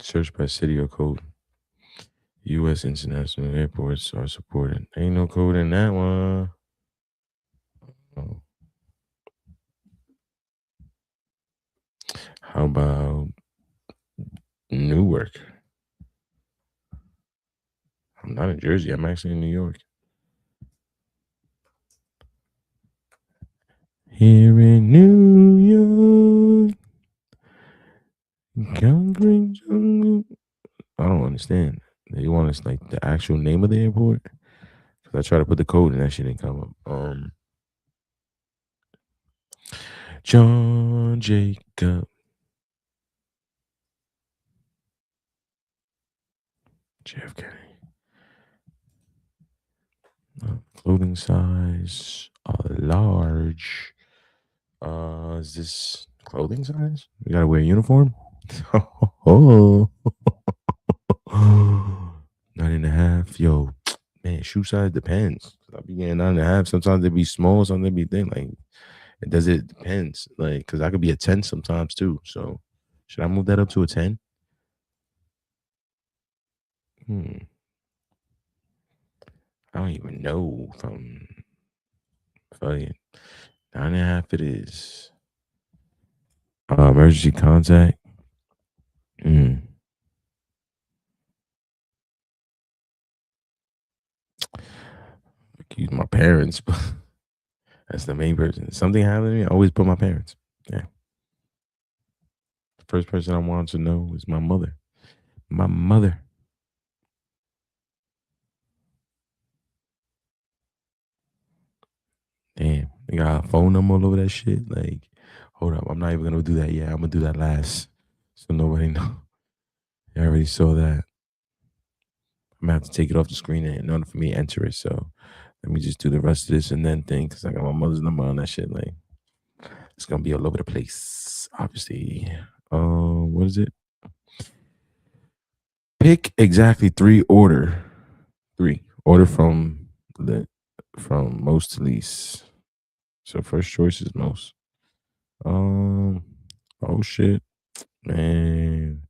search by city or code. U.S. international airports are supported. Ain't no code in that one. How about Newark? I'm not in Jersey. I'm actually in New York. Here in New York, conquering jungle. I don't understand. They want us like the actual name of the airport. Cause I tried to put the code and that shit didn't come up. John Jacob, JFK. Clothing size, large. Is this clothing size? We gotta wear a uniform. Oh, 9.5. Yo, man, shoe size depends. I be getting 9.5. Sometimes they be small, sometimes they be thin. Like, it depends. Like, cause I could be a 10 sometimes too. So, should I move that up to a 10? Hmm. I don't even know if I'm fucking 9.5. It is. Emergency contact. Mm. Use my parents, but that's the main person. Something happened to me, I always put my parents. Yeah. The first person I wanted to know is my mother. My mother. Damn. They got a phone number all over that shit. Like, hold up. I'm not even gonna do that yet. I'm gonna do that last. So nobody know. I already saw that. I'm gonna have to take it off the screen in order for me to enter it. So let me just do the rest of this and then think because I got my mother's number on that shit. Like it's gonna be all over the place. Obviously. What is it? Pick exactly three order. Three. Order from most to least. So first choice is most. Um oh shit. Man.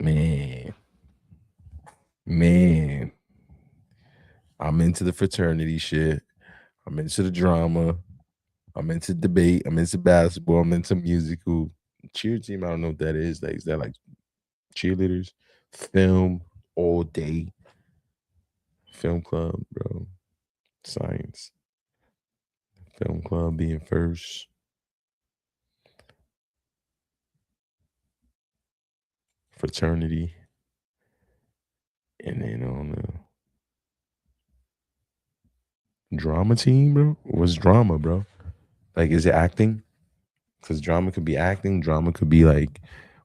Man. Man. I'm into the fraternity shit. I'm into the drama. I'm into debate. I'm into basketball. I'm into musical. Cheer team, I don't know what that is. Like, is that like cheerleaders? Film all day. Film club, bro. Science. Film club being first. Fraternity. And then on the drama team, bro. What's drama, bro? Like, is it acting? Because drama could be acting. Drama could be like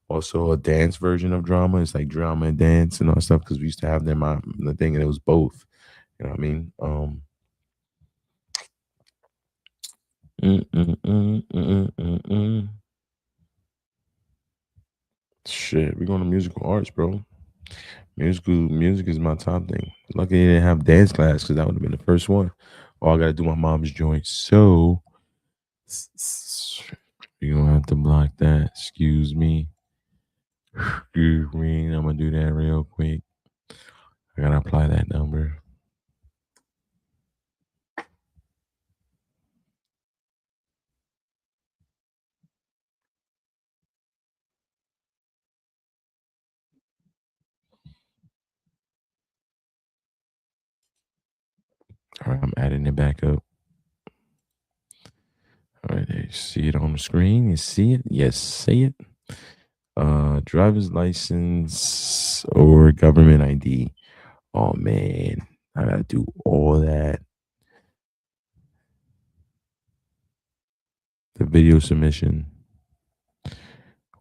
also a dance version of drama. It's like drama and dance and all that stuff. Because we used to have them on the thing, and it was both. You know what I mean? Mm, mm, mm, mm, mm, mm. Shit, we're going to musical arts, bro. Music is my top thing. Lucky they didn't have dance class because that would have been the first one. Oh, I gotta do my mom's joint. So you're gonna have to block that. Excuse me. Excuse me. I'm gonna do that real quick. I gotta apply that number. All right, I'm adding it back up. All right, there you see it on the screen. You see it? Yes, see it. Driver's license or government ID. Oh man, I gotta do all that. The video submission.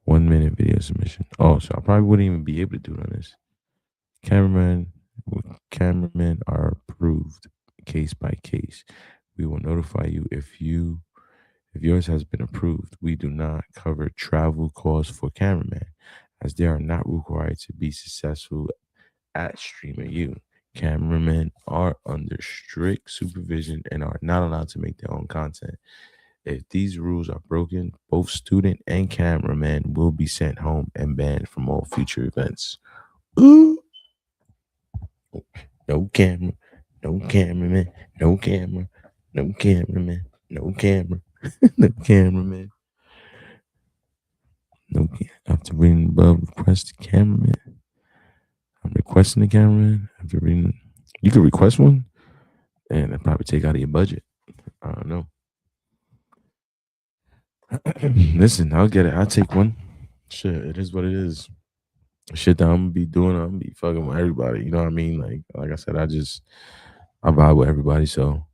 1 minute video submission. Oh, so I probably wouldn't even be able to do it on this. Cameraman, cameramen are approved case by case. We will notify you if yours has been approved. We do not cover travel costs for cameramen, as they are not required to be successful at streaming you. Cameramen are under strict supervision and are not allowed to make their own content. If these rules are broken, both student and cameraman will be sent home and banned from all future events. Ooh. No camera, no cameraman, no camera, no cameraman, no camera. No cameraman. No, after reading above, request the cameraman. I'm requesting the cameraman. After reading, you could request one, and it probably take out of your budget. I don't know. Listen, I'll get it. I'll take one. Shit, it is what it is. Shit that I'm gonna be doing, I'm gonna be fucking with everybody. You know what I mean? Like I said, I vibe with everybody. So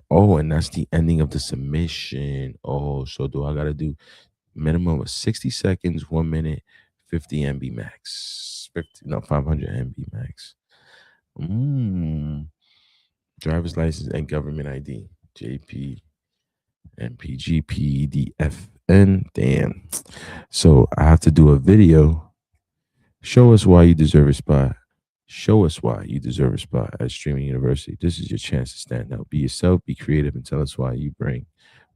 oh, and that's the ending of the submission. Oh, so do I gotta do minimum of 60 seconds, 1 minute, 50 MB max. 50, no, 500 MB max. Mm. Driver's license and government ID. JP, MPG, PDFN. Damn. So I have to do a video. Show us why you deserve a spot. Show us why you deserve a spot at Streaming University. This is your chance to stand out. Be yourself, be creative, and tell us what you bring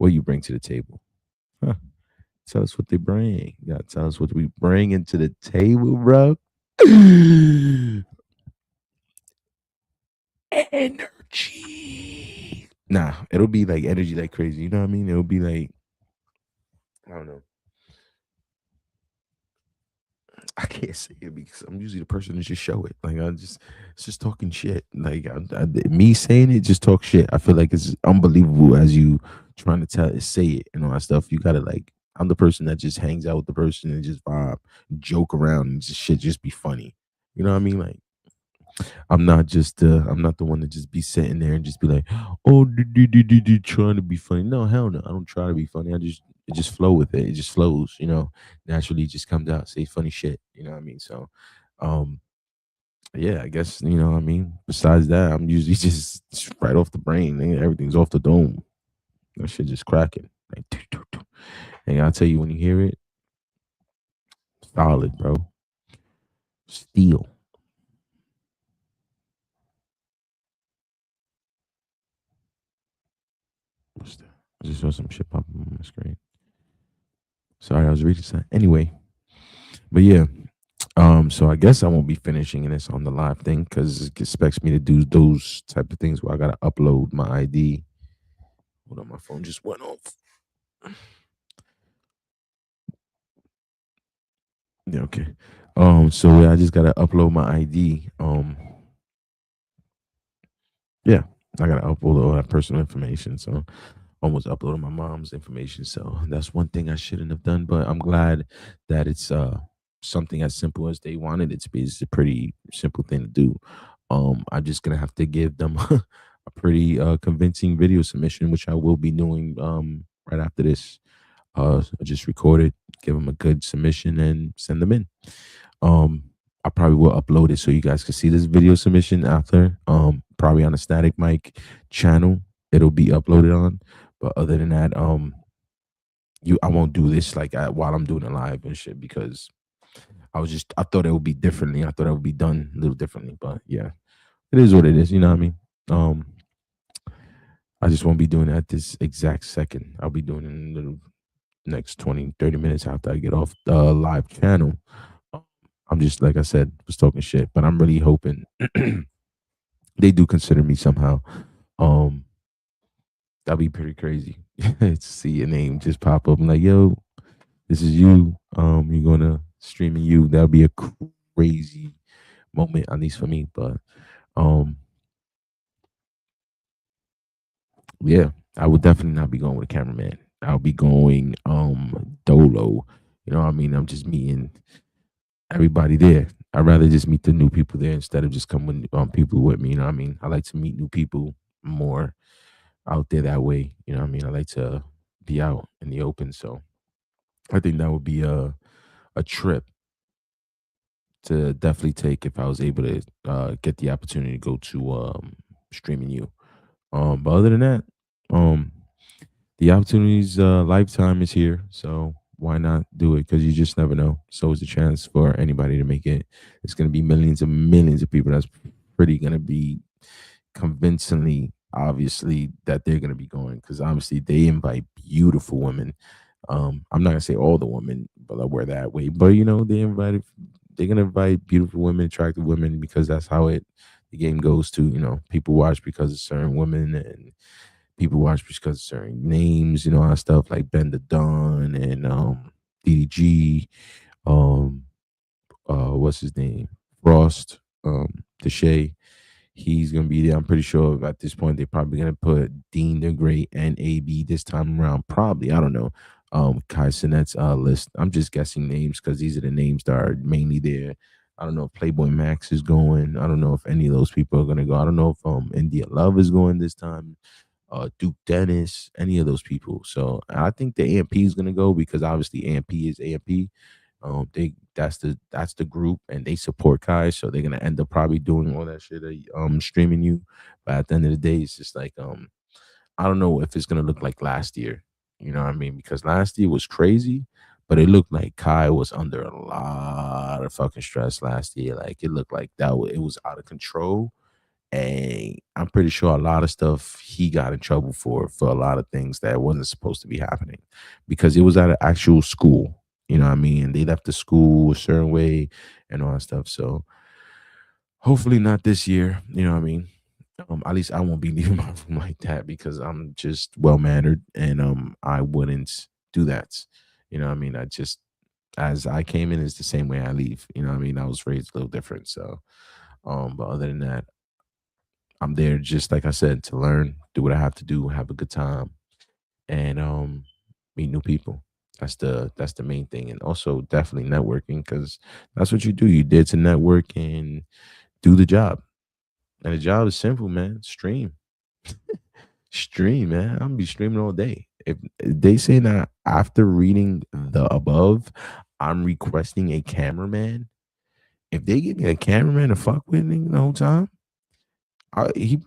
to the table. Huh. Tell us what they bring. You gotta tell us what we bring into the table, bro. Energy. Nah, it'll be like energy like crazy. You know what I mean? It'll be like, I don't know. I can't say it because I'm usually the person to just show it. Like it's just talking shit. Like me saying it, just talk shit. I feel like it's unbelievable as you trying to say it and all that stuff. You gotta like. I'm the person that just hangs out with the person and just vibe, joke around, and just shit, just be funny. You know what I mean? Like I'm not the one to just be sitting there and just be like, oh, trying to be funny. No, hell no. I don't try to be funny. It just flow with it. It just flows, naturally it just comes out, say funny shit. You know what I mean? So, um, yeah, I guess, what I mean? Besides that, I'm usually just right off the brain. Everything's off the dome. That shit just cracking. Like, doo, doo, doo. And I'll tell you when you hear it, solid, bro. Steel. What's that? I just saw some shit pop up on my screen. Sorry, I was reading something. Anyway, but yeah, so I guess I won't be finishing this on the live thing because it expects me to do those type of things where I gotta upload my ID. Hold on, my phone just went off. Yeah, okay. So yeah, I just gotta upload my ID. Yeah, I gotta upload all that personal information. So almost uploaded my mom's information. So that's one thing I shouldn't have done. But I'm glad that it's something as simple as they wanted it to be. It's a pretty simple thing to do. I'm just gonna have to give them a pretty convincing video submission, which I will be doing right after this. I just record it, give them a good submission, and send them in. Um, I probably will upload it so you guys can see this video submission after. Probably on a Static Mic channel, it'll be uploaded on. But other than that, I won't do this like while I'm doing it live and shit because I thought it would be differently. I thought it would be done a little differently. But yeah, it is what it is. You know what I mean? Um, I just won't be doing it at this exact second. I'll be doing it in the next 20, 30 minutes after I get off the live channel. I'm just, like I said, was talking shit, but I'm really hoping they do consider me somehow. Um, that'd be pretty crazy to see your name just pop up. I'm like, yo, this is you. You're gonna streaming you. That'd be a crazy moment, at least for me. But um, yeah, I would definitely not be going with a cameraman. I'll be going dolo. You know what I mean? I'm just meeting everybody there. I'd rather just meet the new people there instead of just coming people with me. You know what I mean? I like to meet new people more out there that way. You know what I mean? I like to be out in the open. So I think that would be a trip to definitely take if I was able to get the opportunity to go to streaming you. But other than that, um, the opportunity's lifetime is here. So why not do it? Because you just never know. So it's a chance for anybody to make it. It's going to be millions and millions of people. That's pretty going to be convincingly, obviously, that they're going to be going because obviously they invite beautiful women. I'm not gonna say all the women, but we're that way. But they're gonna invite beautiful women, attractive women, because that's how the game goes to. People watch because of certain women, and People watch because of certain names, all that stuff like Ben the Don and DDG, um, what's his name? Frost, Deshay. He's gonna be there. I'm pretty sure at this point they're probably gonna put Dean the Great and AB this time around. Probably, I don't know. Kai Sinet's list. I'm just guessing names because these are the names that are mainly there. I don't know if Playboy Max is going. I don't know if any of those people are gonna go. I don't know if India Love is going this time. Duke Dennis, any of those people. So I think the AMP is gonna go because obviously AMP is AMP. They that's the group and they support Kai, so they're gonna end up probably doing all that shit, streaming you. But at the end of the day, it's just like I don't know if it's gonna look like last year. You know what I mean? Because last year was crazy, but it looked like Kai was under a lot of fucking stress last year. Like it looked like it was out of control, and I'm pretty sure a lot of stuff he got in trouble for a lot of things that wasn't supposed to be happening because it was at an actual school. You know what I mean? They left the school a certain way and all that stuff. So hopefully not this year. You know what I mean? At least I won't be leaving my room like that because I'm just well mannered and I wouldn't do that. You know what I mean? I just as I came in is the same way I leave. You know what I mean? I was raised a little different. So but other than that, I'm there just like I said to learn, do what I have to do, have a good time, and meet new people. That's the main thing, and also definitely networking because that's what you do. You did to network and do the job, and the job is simple, man. Stream, stream, man. I'm gonna be streaming all day. If they say that after reading the above, I'm requesting a cameraman. If they give me a cameraman to fuck with me the whole time, he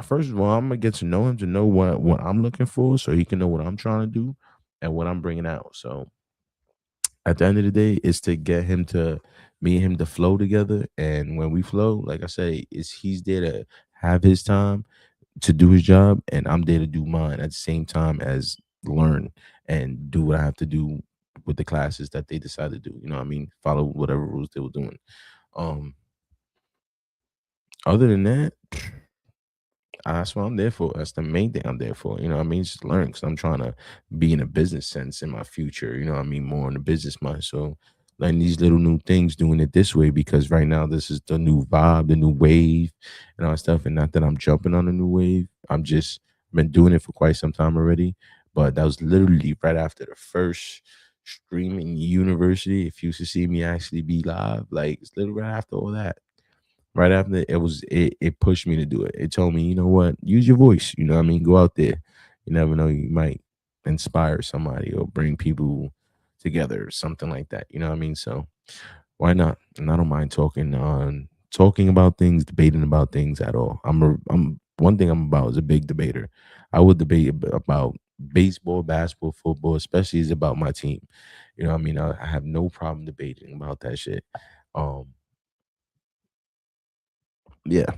first of all, I'm gonna get to know him to know what I'm looking for, so he can know what I'm trying to do and what I'm bringing out. So at the end of the day, it's to get him to me and him to flow together. And when we flow, like I say, is he's there to have his time to do his job, and I'm there to do mine at the same time as learn and do what I have to do with the classes that they decide to do. You know what I mean? Follow whatever rules they were doing. Um, other than that, that's what I'm there for. That's the main thing I'm there for. You know what I mean? Just learn because I'm trying to be in a business sense in my future. You know what I mean? More in the business mind. So learn these little new things, doing it this way because right now this is the new vibe, the new wave, and all that stuff. And not that I'm jumping on a new wave. I'm just been doing it for quite some time already. But that was literally right after the first streaming university. If you used to see me actually be live, like it's literally right after all that. Right after it pushed me to do it. It told me, you know what, use your voice. You know what I mean? Go out there. You never know, you might inspire somebody or bring people together or something like that. You know what I mean? So why not? And I don't mind talking about things, debating about things at all. I'm one thing I'm about is a big debater. I would debate about baseball, basketball, football, especially is about my team. You know what I mean? I have no problem debating about that shit. Um, yeah,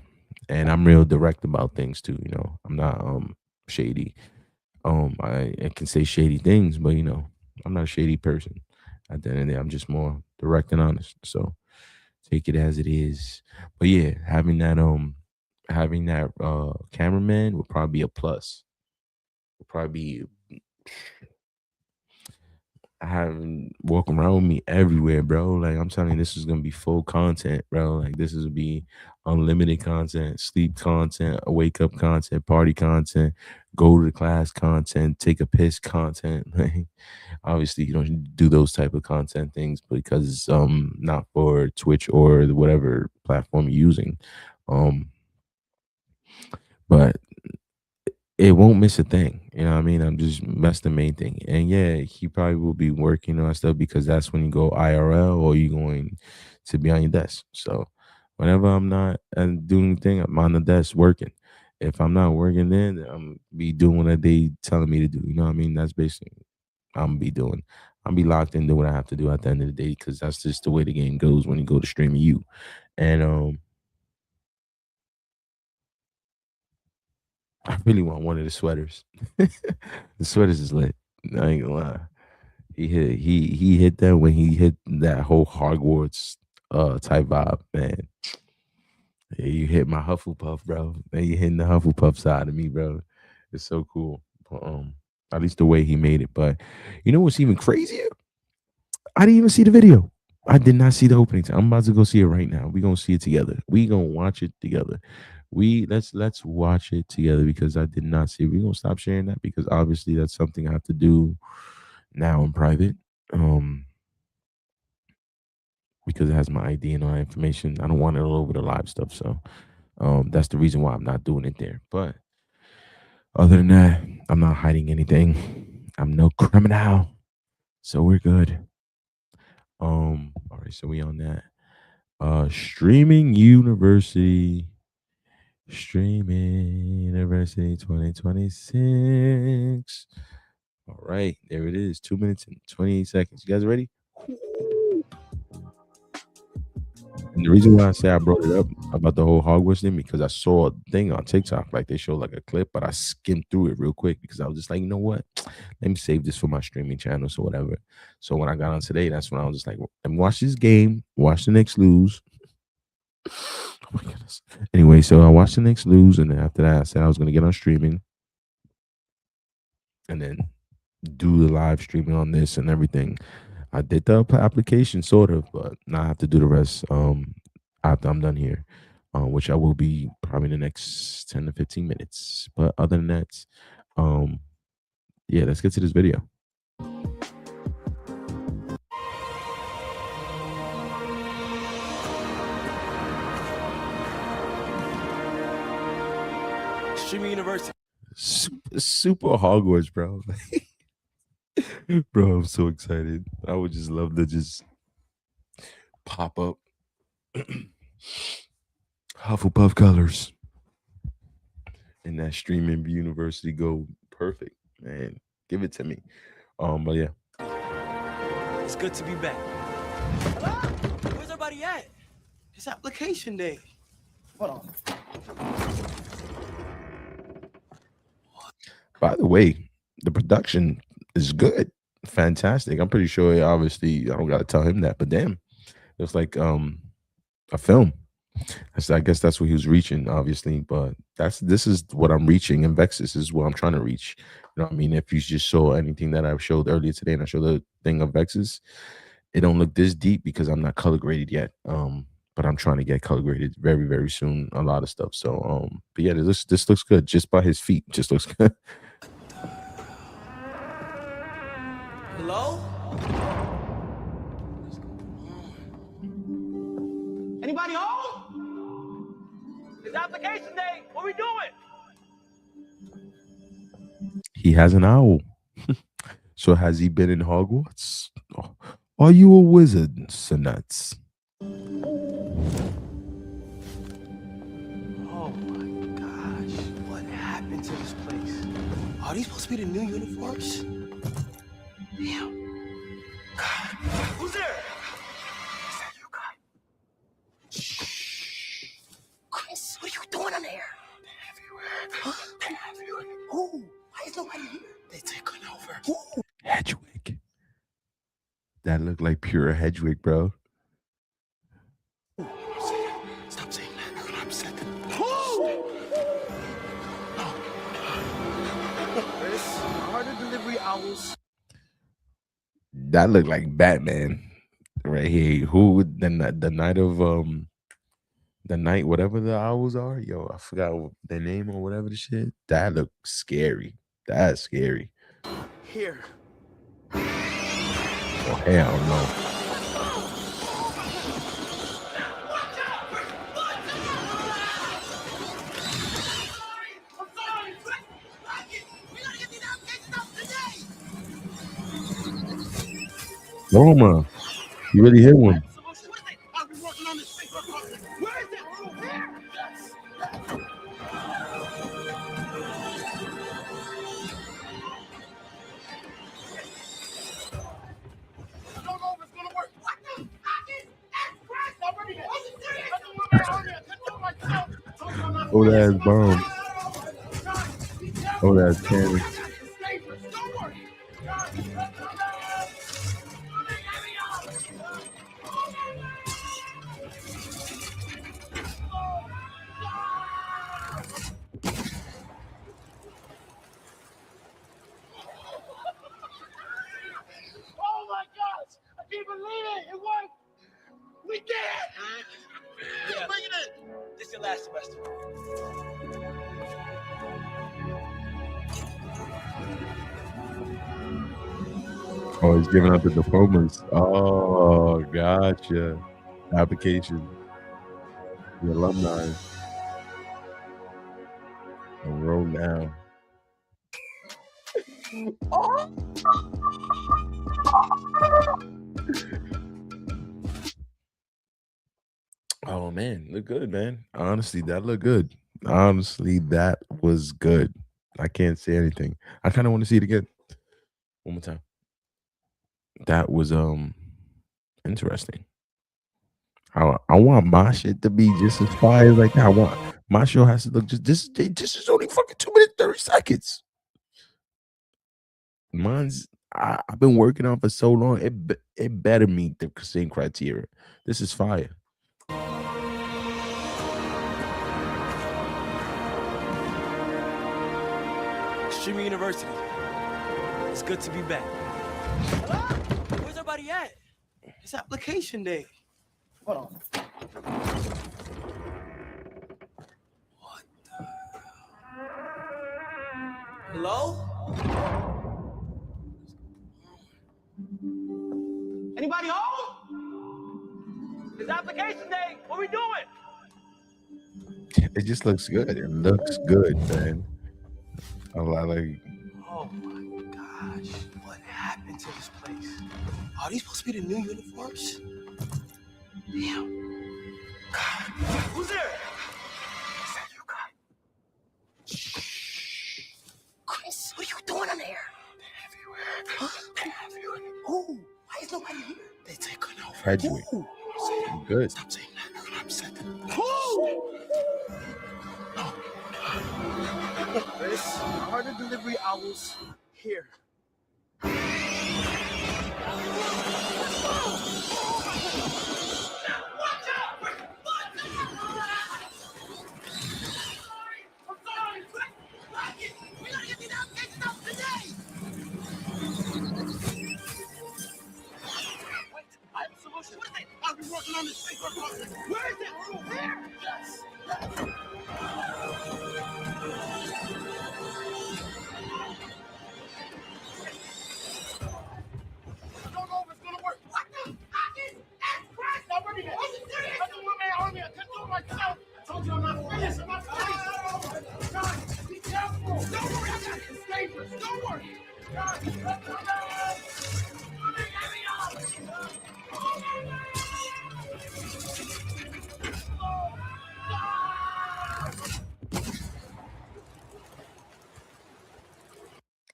and I'm real direct about things too. I'm not shady. I can say shady things, but I'm not a shady person. At the end of the day, I'm just more direct and honest. So take it as it is. But yeah, having that cameraman would probably be a plus. Would probably be having walking around with me everywhere, bro. Like I'm telling you, this is gonna be full content, bro. Like this is gonna be unlimited content, sleep content, wake up content, party content, go to the class content, take a piss content. Like obviously you don't do those type of content things because it's not for Twitch or whatever platform you're using. Um but it won't miss a thing. You know what I mean? That's the main thing. And yeah, he probably will be working on stuff because that's when you go IRL or you going to be on your desk. So whenever I'm not doing anything, I'm on the desk working. If I'm not working then I'm be doing what they telling me to do. You know what I mean? That's basically I'm be doing. I'm be locked into what I have to do at the end of the day because that's just the way the game goes when you go to streaming you. And I really want one of the sweaters. The sweaters is lit. I ain't gonna lie. He hit that when he hit that whole Hogwarts type vibe, man. Yeah, you hit my Hufflepuff, bro. Man, you hitting the Hufflepuff side of me, bro. It's so cool. But, at least the way he made it. But you know what's even crazier? I didn't even see the video. I did not see the opening. I'm about to go see it right now. We're gonna see it together. We gonna watch it together. Let's watch it together because I did not see it. We're gonna stop sharing that because obviously that's something I have to do now in private. Because it has my ID and all that information. I don't want it all over the live stuff. So that's the reason why I'm not doing it there. But other than that, I'm not hiding anything. I'm no criminal. So we're good. All right, so we on that. Streaming University. Streaming University 2026. All right, there it is. 2 minutes and 28 seconds. You guys ready? And the reason why I say I brought it up about the whole Hogwarts thing because I saw a thing on TikTok, like they showed like a clip, but I skimmed through it real quick because I was just like, you know what? Let me save this for my streaming channels or whatever. So when I got on today, that's when I was just like, let me watch this game, watch the Knicks lose. Oh my goodness. Anyway, so I watched the Knicks lose, and then after that, I said I was gonna get on streaming, and then do the live streaming on this and everything. I did the application sort of, but now I have to do the rest after I'm done here, which I will be probably in the next 10 to 15 minutes. But other than that, yeah, let's get to this video. Streaming University. Super Hogwarts, bro. Bro, I'm so excited. I would just love to just pop up Hufflepuff colors and that streaming university go perfect, man. Give it to me. But yeah. It's good to be back. Where's everybody at? It's application day. Hold on. By the way, the production is good. Fantastic. I'm pretty sure obviously I don't gotta tell him that, but damn, it's like a film. I guess that's what he was reaching, obviously, but this is what I'm reaching in Vexus is what I'm trying to reach. You know what I mean? If you just saw anything that I showed earlier today and I showed the thing of Vexus, it don't look this deep because I'm not color graded yet. But I'm trying to get color graded very, very soon, a lot of stuff. So but yeah, this looks good just by his feet, just looks good. Hello? Anybody home? It's application day. What we doing? He has an owl. So has he been in Hogwarts? Oh, are you a wizard, Sinuts? Oh my gosh. What happened to this place? Are these supposed to be the new uniforms? Damn. God. Who's there? Is that you, guy? Shh. Chris, what are you doing in there? They're everywhere. Huh? They're everywhere. Who? Why is nobody here? They taking over. Who? Hedwig. That looked like pure Hedwig, bro. Stop saying that. You're gonna upset them. Chris, harder delivery hours. That looked like Batman right here. Who the night of the night whatever the owls are? Yo, I forgot their name or whatever the shit. That looked scary. That's scary. Here. Oh hell no. Roma, you really hit one. Oh, that's bomb. Oh, that's cannon. We did it! Yeah. Bring it in. This is your last semester. Oh, he's giving out the diplomas. Oh, gotcha. Application. The alumni. Enroll now. Oh man, look good, man. Honestly, that looked good. Honestly, that was good. I can't say anything. I kind of want to see it again. One more time. That was interesting. I want my shit to be just as fire like that. I want my show has to look just this is only fucking 2 minutes 30 seconds. Mine's I've been working on for so long. It better meet the same criteria. This is fire. Streaming University. It's good to be back. Where's everybody at? It's application day. Hold on. What the? Hello? Anybody home? It's application day. What we doing? It just looks good. It looks good, man. A lot like Oh my gosh. What happened to this place? Are these supposed to be the new uniforms? Damn. God. Who's there? Is that you, God? Shh. Chris, what are you doing in there? They're everywhere. Huh? They're everywhere. Who? Why is nobody here? They taking over. graduate. Who? Good. Stop saying that. I'm upset. Who? No. Chris, harder delivery hours here. I've been working on this thing for months. Where is it? Here! Yes! I don't know if it's gonna work. What the fucking Christ? I'm ready to. Are you serious? I don't want my army. I can do it myself. I told you I'm not finished. I'm not finished. God, be careful. Don't worry. I got it. It's dangerous. Don't worry. God, let's go down.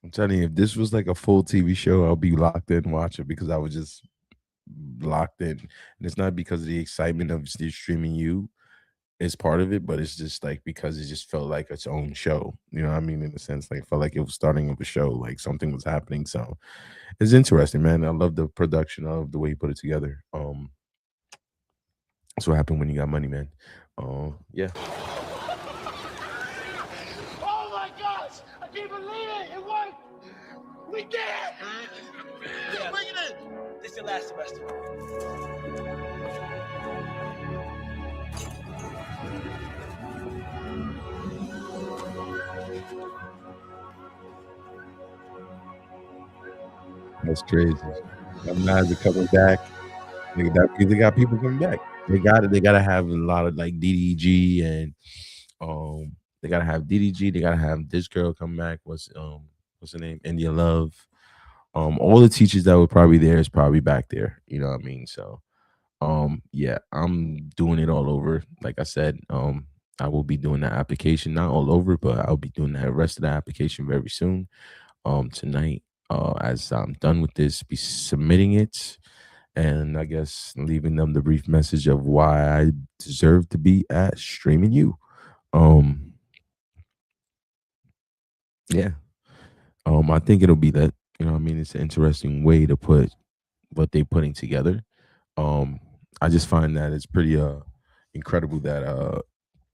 I'm telling you, if this was like a full TV show, I'll be locked in watching because I was just locked in. And it's not because of the excitement of streaming you is part of it, but it's just like because it just felt like its own show. You know what I mean? In a sense, like felt like it was starting of a show, like something was happening. So it's interesting, man. I love the production. I love the way you put it together. That's what happened when you got money, man. Yeah. Oh my gosh! I can't believe it! It worked! We did it! Yeah. Bring it in! This is your last semester. That's crazy. I'm mad they're coming back. They got people coming back. They got it. They gotta have a lot of like DDG and they gotta have DDG. They gotta have this girl come back. What's her name? India Love. All the teachers that were probably there is probably back there. You know what I mean? So yeah, I'm doing it all over. Like I said, I will be doing that application, not all over, but I'll be doing the rest of the application very soon. Tonight, as I'm done with this, be submitting it, and I guess leaving them the brief message of why I deserve to be at Streaming You. Yeah. I think it'll be that. You know what I mean? It's an interesting way to put what they're putting together. I just find that it's pretty incredible that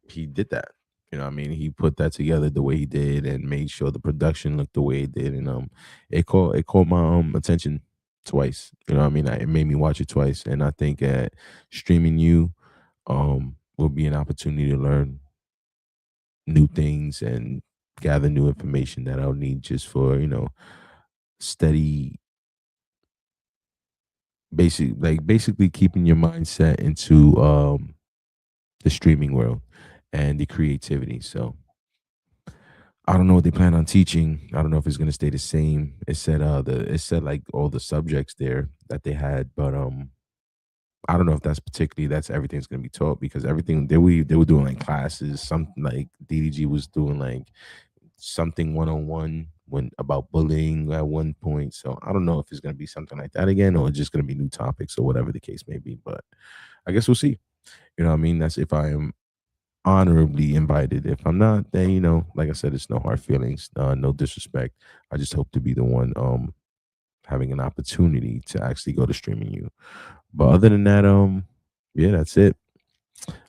he did that. You know what I mean? He put that together the way he did and made sure the production looked the way it did. And it caught my attention twice. You know what I mean? It made me watch it twice, and I think streaming you will be an opportunity to learn new things and gather new information that I'll need just for steady basically keeping your mindset into the streaming world and the creativity. So I don't know what they plan on teaching. I don't know if it's gonna stay the same. It said like all the subjects there that they had, but I don't know if that's everything's gonna be taught because everything they were doing like classes. Something like DDG was doing like something 101 when about bullying at one point. So I don't know if it's gonna be something like that again or just gonna be new topics or whatever the case may be. But I guess we'll see. You know what I mean? That's if I am honorably invited. If I'm not, then like I said, it's no hard feelings, no disrespect. I just hope to be the one having an opportunity to actually go to streaming you. But other than that, yeah, that's it.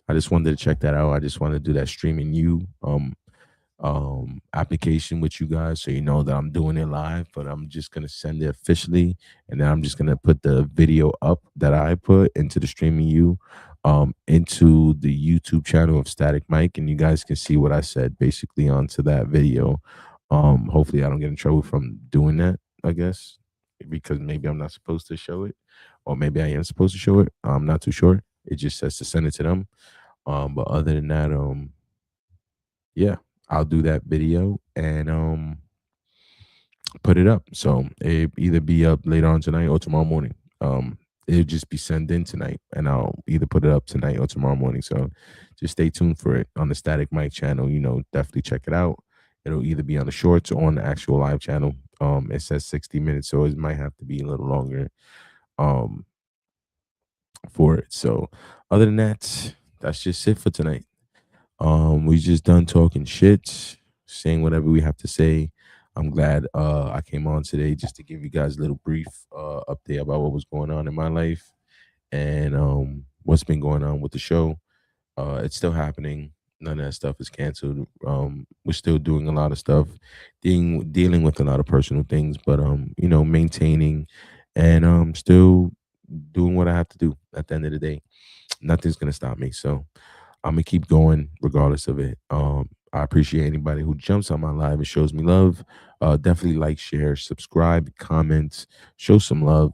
I just wanted to check that out. I just wanted to do that streaming you application with you guys so you know that I'm doing it live, but I'm just gonna send it officially and then I'm just gonna put the video up that I put into the streaming you into the YouTube channel of Static Mike, and you guys can see what I said basically onto that video. Hopefully I don't get in trouble from doing that, I guess, because maybe I'm not supposed to show it, or maybe I am supposed to show it. I'm not too sure. It just says to send it to them. But other than that, yeah, I'll do that video and put it up. So it either be up later on tonight or tomorrow morning. It'll just be sent in tonight, and I'll either put it up tonight or tomorrow morning. So just stay tuned for it on the Static Mike channel. Definitely check it out. It'll either be on the shorts or on the actual live channel. It says 60 minutes, so it might have to be a little longer um for it. So other than that, that's just it for tonight. We just done talking shit, saying whatever we have to say. I'm glad I came on today just to give you guys a little brief update about what was going on in my life and what's been going on with the show. It's still happening. None of that stuff is canceled. We're still doing a lot of stuff, dealing with a lot of personal things, but maintaining and still doing what I have to do at the end of the day. Nothing's gonna stop me. So I'm gonna keep going regardless of it. I appreciate anybody who jumps on my live and shows me love. Definitely like, share, subscribe, comment, show some love.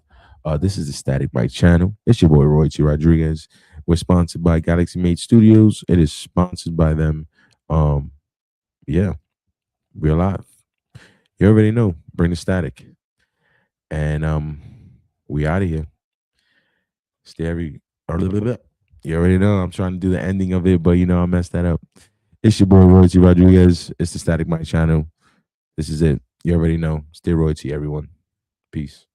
This is the Static Mike channel. It's your boy Roy T. Rodriguez. We're sponsored by Galaxy Made Studios. It is sponsored by them. Yeah, we're live. You already know. Bring the static, and we out of here. Stay every. You already know I'm trying to do the ending of it, but I messed that up. It's your boy Royalty Rodriguez. It's the Static Mike channel. This is it. You already know. Stay royalty, everyone. Peace.